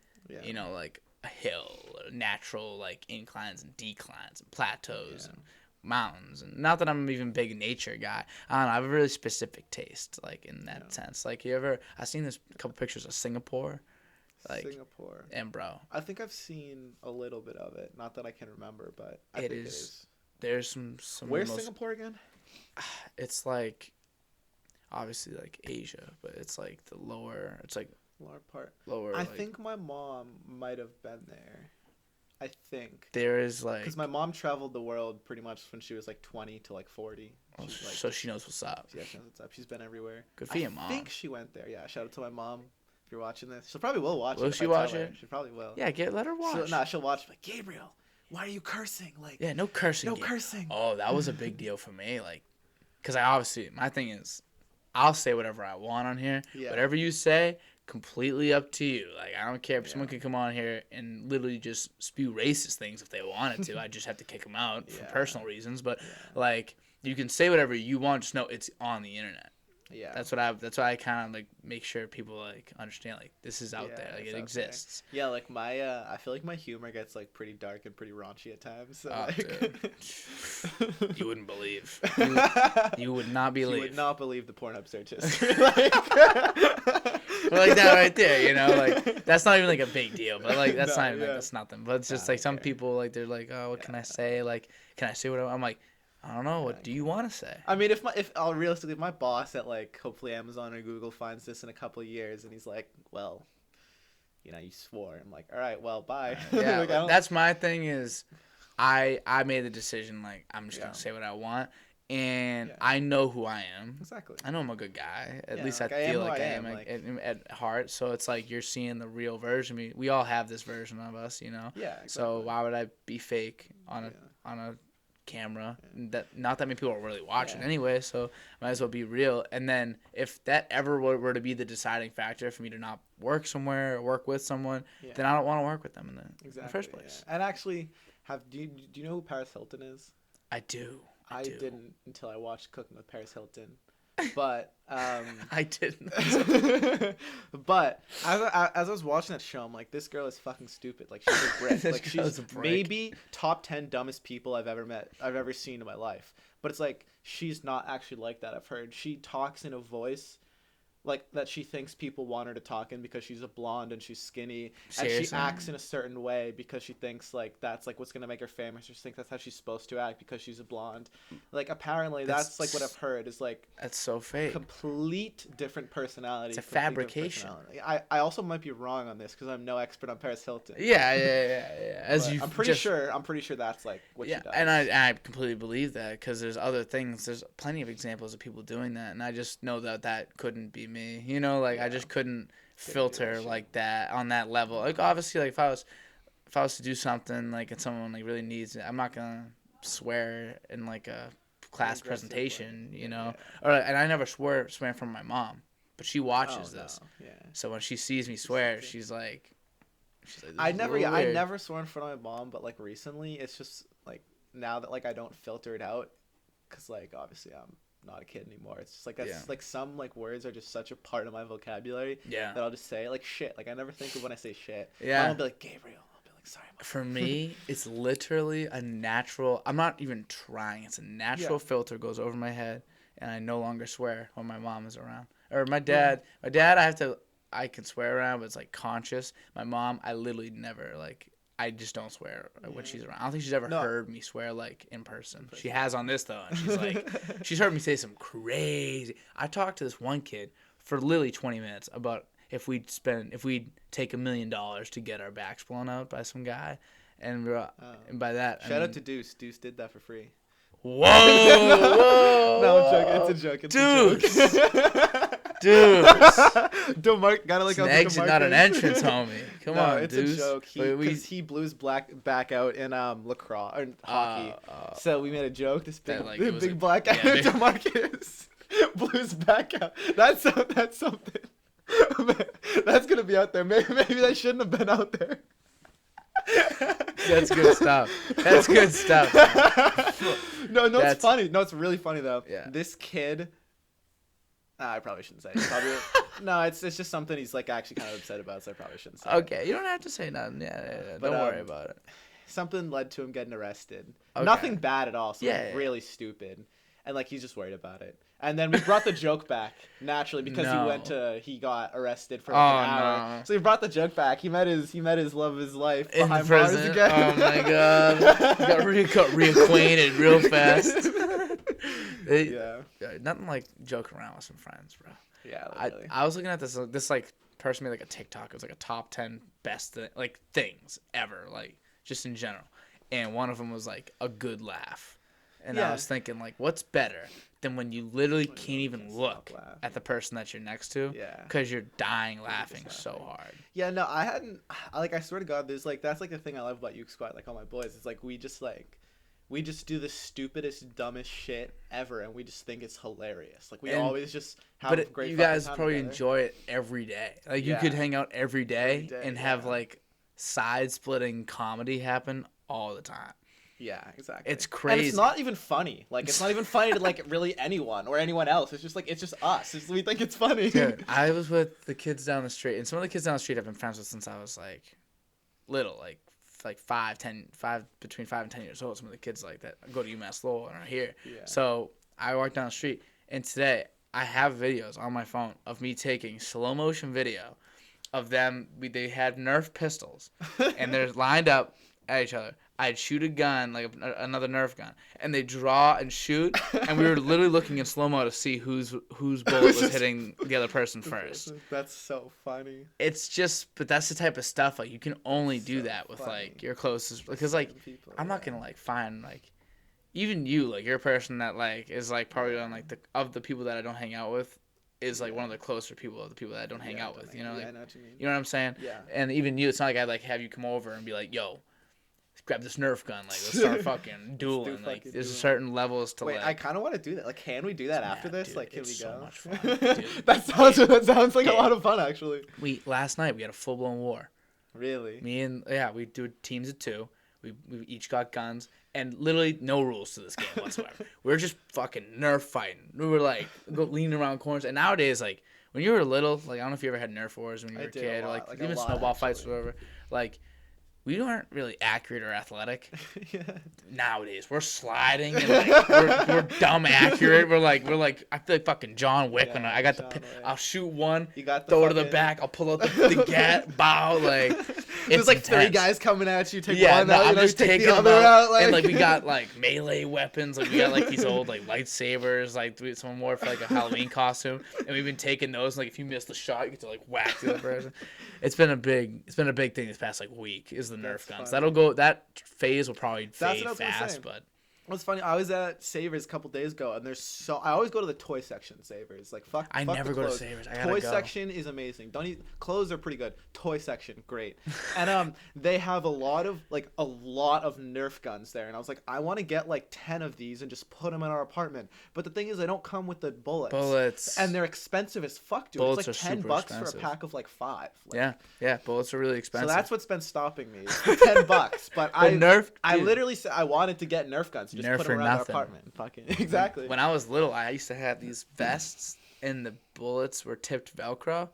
you know, like a hill, or natural like inclines and declines and plateaus and mountains. And not that I'm even a big nature guy. I don't know. I have a really specific taste, like in that sense. Like I've seen this couple pictures of Singapore. Like
Singapore.
And bro,
I think I've seen a little bit of it. Not that I can remember, but I think it is.
There's some.
Where's Singapore again?
It's like, obviously like Asia, but it's like the lower. It's like.
Lower part.
I
think my mom might have been there. I think.
There is like.
Because my mom traveled the world pretty much when she was like 20 to like 40.
So she knows what's up.
Yeah, she knows what's up. She's been everywhere.
Good for you, Mom.
I think she went there. Yeah, shout out to my mom. If you're watching this, she probably will watch it.
Will she watch it?
She probably will.
Yeah, let her watch.
She'll watch. Like, Gabriel, why are you cursing? Like.
Yeah, no cursing.
No cursing.
Oh, that was a big deal for me. Like, because my thing is, I'll say whatever I want on here. Yeah. Whatever you say. Completely up to you. Like, I don't care if someone can come on here and literally just spew racist things if they wanted to. I just have to kick them out for personal reasons. But like, you can say whatever you want. Just know it's on the internet. Yeah. That's why I kind of like make sure people like understand like this is out there. Like it exists.
There. Yeah. Like I feel like my humor gets like pretty dark and pretty raunchy at times. So,
you wouldn't believe. You would not believe.
You would not believe the Pornhub searches.
Like that right there, you know, like that's not even like a big deal, but like that's not even like that's nothing. But it's just like some people like they're like, oh, what can I say? Like, can I say what I'm like? I don't know. What do you want to say?
I mean, if my boss at like hopefully Amazon or Google finds this in a couple of years and he's like, well, you know, you swore. I'm like, all right, well, bye.
Yeah, like, that's my thing is, I made the decision like I'm just gonna say what I want. And I know who I am.
Exactly.
I know I'm a good guy. At least I feel like I am at heart. So it's like you're seeing the real version of me. We all have this version of us, you know.
Yeah. Exactly.
So why would I be fake on a camera? That not that many people are really watching anyway. So might as well be real. And then if that ever were to be the deciding factor for me to not work somewhere or work with someone, then I don't want to work with them in the first place.
Yeah. And actually, do you know who Paris Hilton is?
I do.
I didn't until I watched Cooking with Paris Hilton, but
I didn't.
But as I was watching that show, I'm like, this girl is fucking stupid. Like she's a brick. Like she's maybe top 10 dumbest people I've ever seen in my life. But it's like she's not actually like that. I've heard she talks in a voice like that she thinks people want her to talk in because she's a blonde and she's skinny.
Seriously?
And she acts in a certain way because she thinks like that's like what's gonna make her famous. She thinks that's how she's supposed to act because she's a blonde. Like apparently that's like what I've heard is like
that's so fake.
Complete different personality.
It's a fabrication.
I also might be wrong on this because I'm no expert on Paris Hilton.
Yeah.
I'm pretty sure that's like what she does.
And I completely believe that because there's other things. There's plenty of examples of people doing that, and I just know that couldn't be me. You know, like I just couldn't filter like that on that level. Like obviously, like if I was to do something like and someone like really needs it, I'm not gonna swear in like a class presentation, you know. Or and I never swear in front of my mom, but she watches this.
No. Yeah.
So when she sees me swear, she's like
I never swore in front of my mom, but like recently, it's just like now that like I don't filter it out, cause like obviously I'm not a kid anymore. It's just like that's like some like words are just such a part of my vocabulary that I'll just say like shit. Like I never think of when I say shit. Yeah. I'll be like Gabriel. I'll be like sorry.
For me, it's literally a natural. I'm not even trying. It's a natural filter goes over my head, and I no longer swear when my mom is around. Or my dad. My dad, I can swear around, but it's like conscious. My mom, I literally never like. I just don't swear when she's around. I don't think she's ever heard me swear like in person. She has on this though, and she's like, she's heard me say some crazy. I talked to this one kid for literally 20 minutes about if we'd take $1 million to get our backs blown out by some guy, and by that,
shout out to Deuce. Deuce did that for free.
Whoa! No,
I'm joking. It's a joke.
Dude,
Mark gotta like
it's an exit, not an entrance, homie. Come on,
it's
dude.
A joke. Because he blew his back out in lacrosse or hockey. So we made a joke. This big black guy, DeMarcus, blew his back out. That's something. That's gonna be out there. Maybe that shouldn't have been out there.
That's good stuff.
No, it's funny. No, it's really funny though.
Yeah.
This kid. I probably shouldn't say it. No, it's just something he's like actually kind of upset about, so I probably shouldn't say it.
Okay, you don't have to say nothing. Yeah. Don't worry about it.
Something led to him getting arrested. Okay. Nothing bad at all. So really stupid. And like he's just worried about it. And then we brought the joke back naturally because he got arrested for like an hour. No. So we brought the joke back. He met his love of his life
in
behind
prison.
Bars again.
Oh my god. Got reacquainted real fast. Nothing like joking around with some friends, bro.
Yeah, literally.
I was looking at this like person made like a TikTok. It was like a top 10 best things ever, like just in general. And one of them was like a good laugh. And I was thinking like, what's better than when you literally can't even look at the person that you're next to because you're dying laughing so hard.
Yeah, no, I swear to God, there's like that's like the thing I love about Yuke Squad, like all my boys. It's like we just do the stupidest, dumbest shit ever, and we just think it's hilarious. Like we always just have a great.
You guys
time
probably
together.
enjoy it every day. Like you could hang out every day and have like side-splitting comedy happen all the time.
Yeah, exactly.
It's crazy.
And it's not even funny. Like it's not even funny to like really anyone or anyone else. It's just us. We think it's funny.
Dude, I was with the kids down the street, and some of the kids down the street I've been friends with since I was like little, like between 5 and 10 years old. Some of the kids like that go to UMass Lowell and are here. Yeah. So I walked down the street, and today I have videos on my phone of me taking slow motion video of them. They had Nerf pistols, and they're lined up at each other. I'd shoot a gun, like another Nerf gun, and they draw and shoot, and we were literally looking in slow-mo to see whose bullet was hitting the other person first.
That's so funny.
It's just, but that's the type of stuff, like, you can only do that with, like, your closest, because, like, I'm not gonna, like, find, like, even you, like, you're a person that, like, is, like, probably on, like, of the people that I don't hang out with, is, like, one of the closer people of the people that I don't hang out with, you know? Like,
I know what you mean.
You know what I'm saying?
Yeah.
And even you, it's not like I'd, like, have you come over and be like, yo, grab this Nerf gun, like let's start fucking dueling. Like there's certain levels to.
Wait,
like,
I kind of want to do that. Like, can we do that after this?
Dude,
like, can we go?
So much fun, dude.
that sounds like a lot of fun, actually.
Last night we had a full blown war.
Really?
We do teams of 2. We each got guns and literally no rules to this game whatsoever. We're just fucking Nerf fighting. We were like leaning around corners. And nowadays, like when you were little, like I don't know if you ever had Nerf wars when you were a kid, or like even snowball fights or whatever. Like we aren't really accurate or athletic.
Yeah.
Nowadays, we're sliding and like we're dumb accurate. We're like I feel like fucking John Wick when I got I'll shoot one,
you got
throw it to the back, I'll pull out the gat, bow like.
There's like
intense.
3 guys coming at you. Take
yeah,
one
no,
out.
I'm just
take
taking
the other
them
out. Like...
And like we got like melee weapons. Like we got like these old like lightsabers. Like someone wore for like a Halloween costume, and we've been taking those. Like if you miss the shot, you get to like whack the other person. It's been a big thing this past like week. Is the Nerf guns. That phase will probably fade fast, but.
What's funny, I was at Savers a couple days ago, and I always go to the toy section at Savers. Like, fuck
I
fuck
never
the
go to
clothes.
Savers.
Toy section is amazing. Clothes are pretty good. Toy section, great. And they have a lot of Nerf guns there, and I was like, I want to get like 10 of these and just put them in our apartment. But the thing is, they don't come with the bullets. And they're expensive as fuck, dude.
Bullets
it's like $10 for a pack of like 5. Like,
yeah, bullets are really expensive.
So that's what's been stopping me. It's $10. But I literally said I wanted to get Nerf guns. Just
Nerf
put them around our apartment. Fucking exactly.
When I was little, I used to have these vests, and the bullets were tipped Velcro,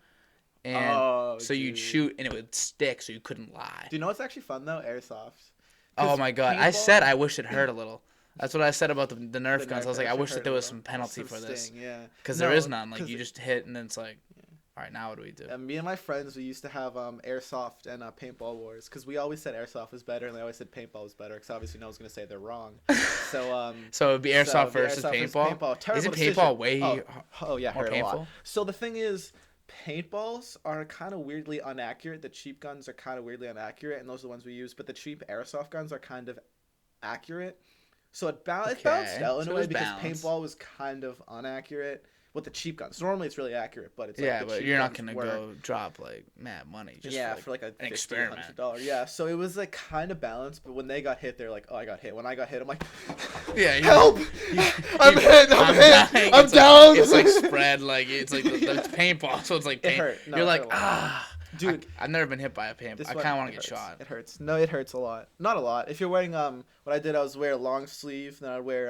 and you'd shoot, and it would stick, so you couldn't lie.
Do you know what's actually fun though? Airsoft.
Oh my god! I said I wish it hurt a little. That's what I said about the Nerf guns. I was like, I wish that there was some penalty for this.
Yeah.
Because there is none. Like you just hit, and then it's like. All right, now what do we do?
Me and my friends, we used to have Airsoft and Paintball wars because we always said Airsoft was better and they always said Paintball was better because obviously no one's going to say they're wrong. So
it would be Airsoft versus Paintball? Isn't Paintball way more
hurt
painful?
A lot. So the thing is, paintballs are kind of weirdly inaccurate. The cheap guns are kind of weirdly inaccurate, and those are the ones we use. But the cheap Airsoft guns are kind of accurate. So it balanced out in a way because paintball was kind of inaccurate. With the cheap guns. Normally it's really accurate, but it's like
but you're not gonna go drop like mad money just
for like an
experiment.
$100. Yeah, so it was like kind of balanced, but when they got hit, they're like, "Oh, I got hit." When I got hit, I'm like, "Help! I'm hit! I'm down!"
It's like spread, like it's like it's paintball, so it's like paint.
It hurt. No,
you're like,
dude.
I've never been hit by a paintball. I kind of want to get shot.
It hurts. No, it hurts a lot. Not a lot. If you're wearing what I did, I was wear a long sleeve, then I'd wear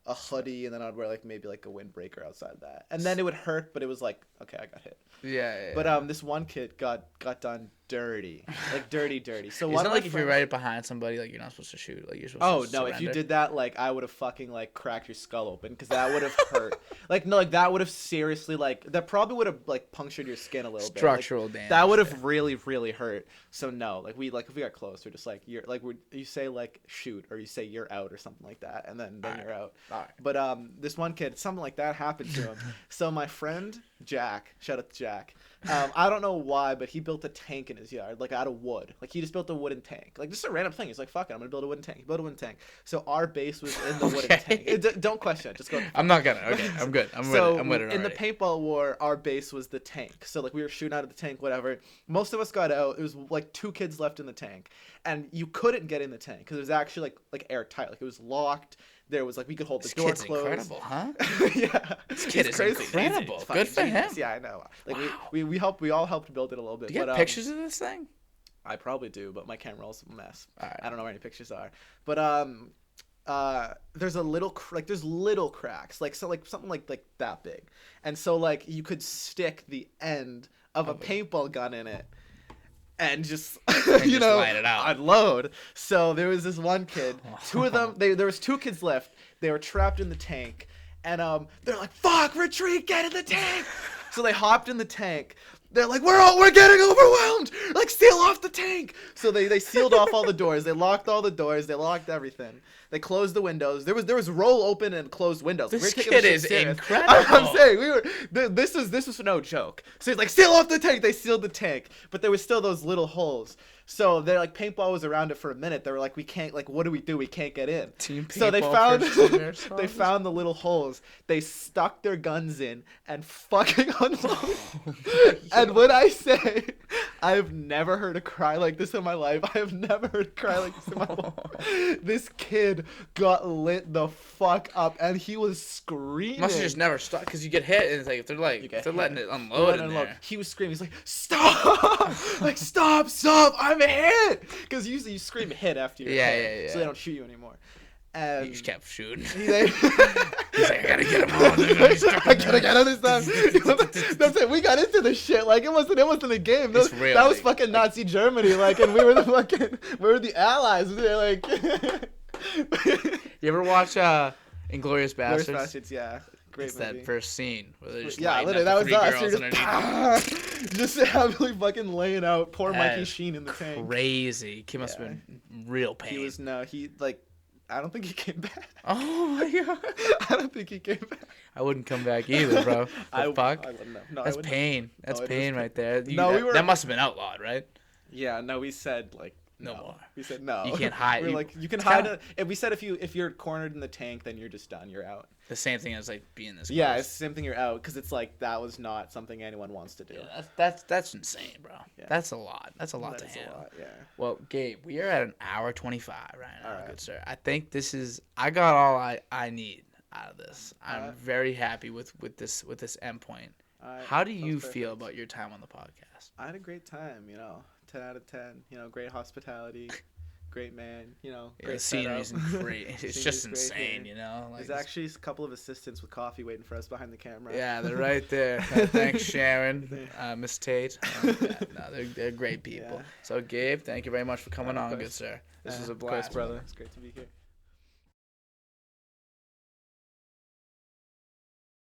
a hoodie, and then I'd wear like maybe like a windbreaker outside that, and then it would hurt, but it was like, okay, I got hit.
Yeah.
But this one kid got done dirty, like dirty. So
isn't it like if you're right behind somebody, like you're not supposed to shoot, like you're supposed to surrender?
If you did that, like I would have fucking like cracked your skull open because that would have hurt. That would have seriously that probably would have like punctured your skin a little bit.
Structural damage.
That would have really hurt. So no, if we got close, we're just like you say like shoot or you say you're out or something like that, and then you're out.
All right.
But this one kid, something like that happened to him. So my friend Jack, shout out to Jack. I don't know why, but he built a tank in his yard, like out of wood. Like he just built a wooden tank, like just a random thing. He's like, "Fuck it, I'm gonna build a wooden tank." He built a wooden tank. So our base was in the wooden tank. Don't question it. Just go.
I'm not gonna. Okay, I'm good. I'm with it.
In the paintball war, our base was the tank. So like we were shooting out of the tank, whatever. Most of us got out. It was like 2 kids left in the tank, and you couldn't get in the tank because it was actually like airtight. Like it was locked. There was like we could hold the door closed.
Incredible, huh?
Yeah,
this kid is crazy. Incredible. Good for him.
Yeah, I know. Like we all helped build it a little bit.
Do you have pictures of this thing?
I probably do, but my camera roll's a mess.
Right.
I don't know where any pictures are. But there's a little there's little cracks, something like that big, and so like you could stick the end of a paintball gun in it. And just light it out. Unload. So there was this one kid. 2 of them. There was 2 kids left. They were trapped in the tank, and they're like, "Fuck! Retreat! Get in the tank!" So they hopped in the tank. They're like, we're getting overwhelmed. Like, seal off the tank. So they sealed off all the doors. They locked all the doors. They locked everything. They closed the windows. There was roll open and closed windows.
This kid is incredible.
I'm saying this was no joke. So he's like, seal off the tank. They sealed the tank, but there was still those little holes. So they're like, paintball was around it for a minute. They were like, we can't, like, what do? We can't get in. So they found the little holes. They stuck their guns in and fucking unloaded. And when I say, I have never heard a cry like this in my life. I have never heard a cry like this in my life. This kid got lit the fuck up, and he was screaming.
Must have just never stopped because you get hit, and it's like if they're letting it unload in there.
He was screaming. He's like, stop! Like, stop! I'm hit! Because usually you scream hit after you're hit, so they don't shoot you anymore. And
he just kept shooting.
He's like,
I gotta get him on.
I gotta get on this stuff. That's it. We got into the shit. Like it wasn't a game.
It's real,
that was
like,
fucking Nazi Germany. Like, and we were the allies. We were like.
You ever watch Inglourious Basterds?
Inglourious Basterds, yeah. Great
it's
movie.
that first scene where they're just
literally, that was us. Just heavily fucking laying out poor Mikey Sheen in the tank.
Crazy. He must have been real pain.
I don't think he came back.
Oh my god.
I don't think he came back.
I wouldn't come back either, bro. Fuck.
I wouldn't have. No,
that's pain. That's pain right there.
That
must have been outlawed, right?
Yeah. No, we said like.
No more.
We said no.
You can't hide.
We're like, you can hide. If we said if you're cornered in the tank, then you're just done. You're out.
The same thing as like being this.
Yeah, it's the same thing. You're out because it's like that was not something anyone wants to do.
Yeah, that's insane, bro. Yeah. That's a lot. That's a lot to handle. Yeah. Well, Gabe, we are at an hour 25 right now, good sir. I think I got all I need out of this. I'm very happy with this endpoint. How do you feel about your time on the podcast?
I had a great time. 10 out of 10. Great hospitality, great man. Great
scenery's great. It's just insane.
There's actually a couple of assistants with coffee waiting for us behind the camera.
Yeah, they're right there. Thanks, Sharon, Miss Tate. They're great people. Yeah. So, Gabe, thank you very much for coming on, good sir. This was a blast,
brother. It's great to be here.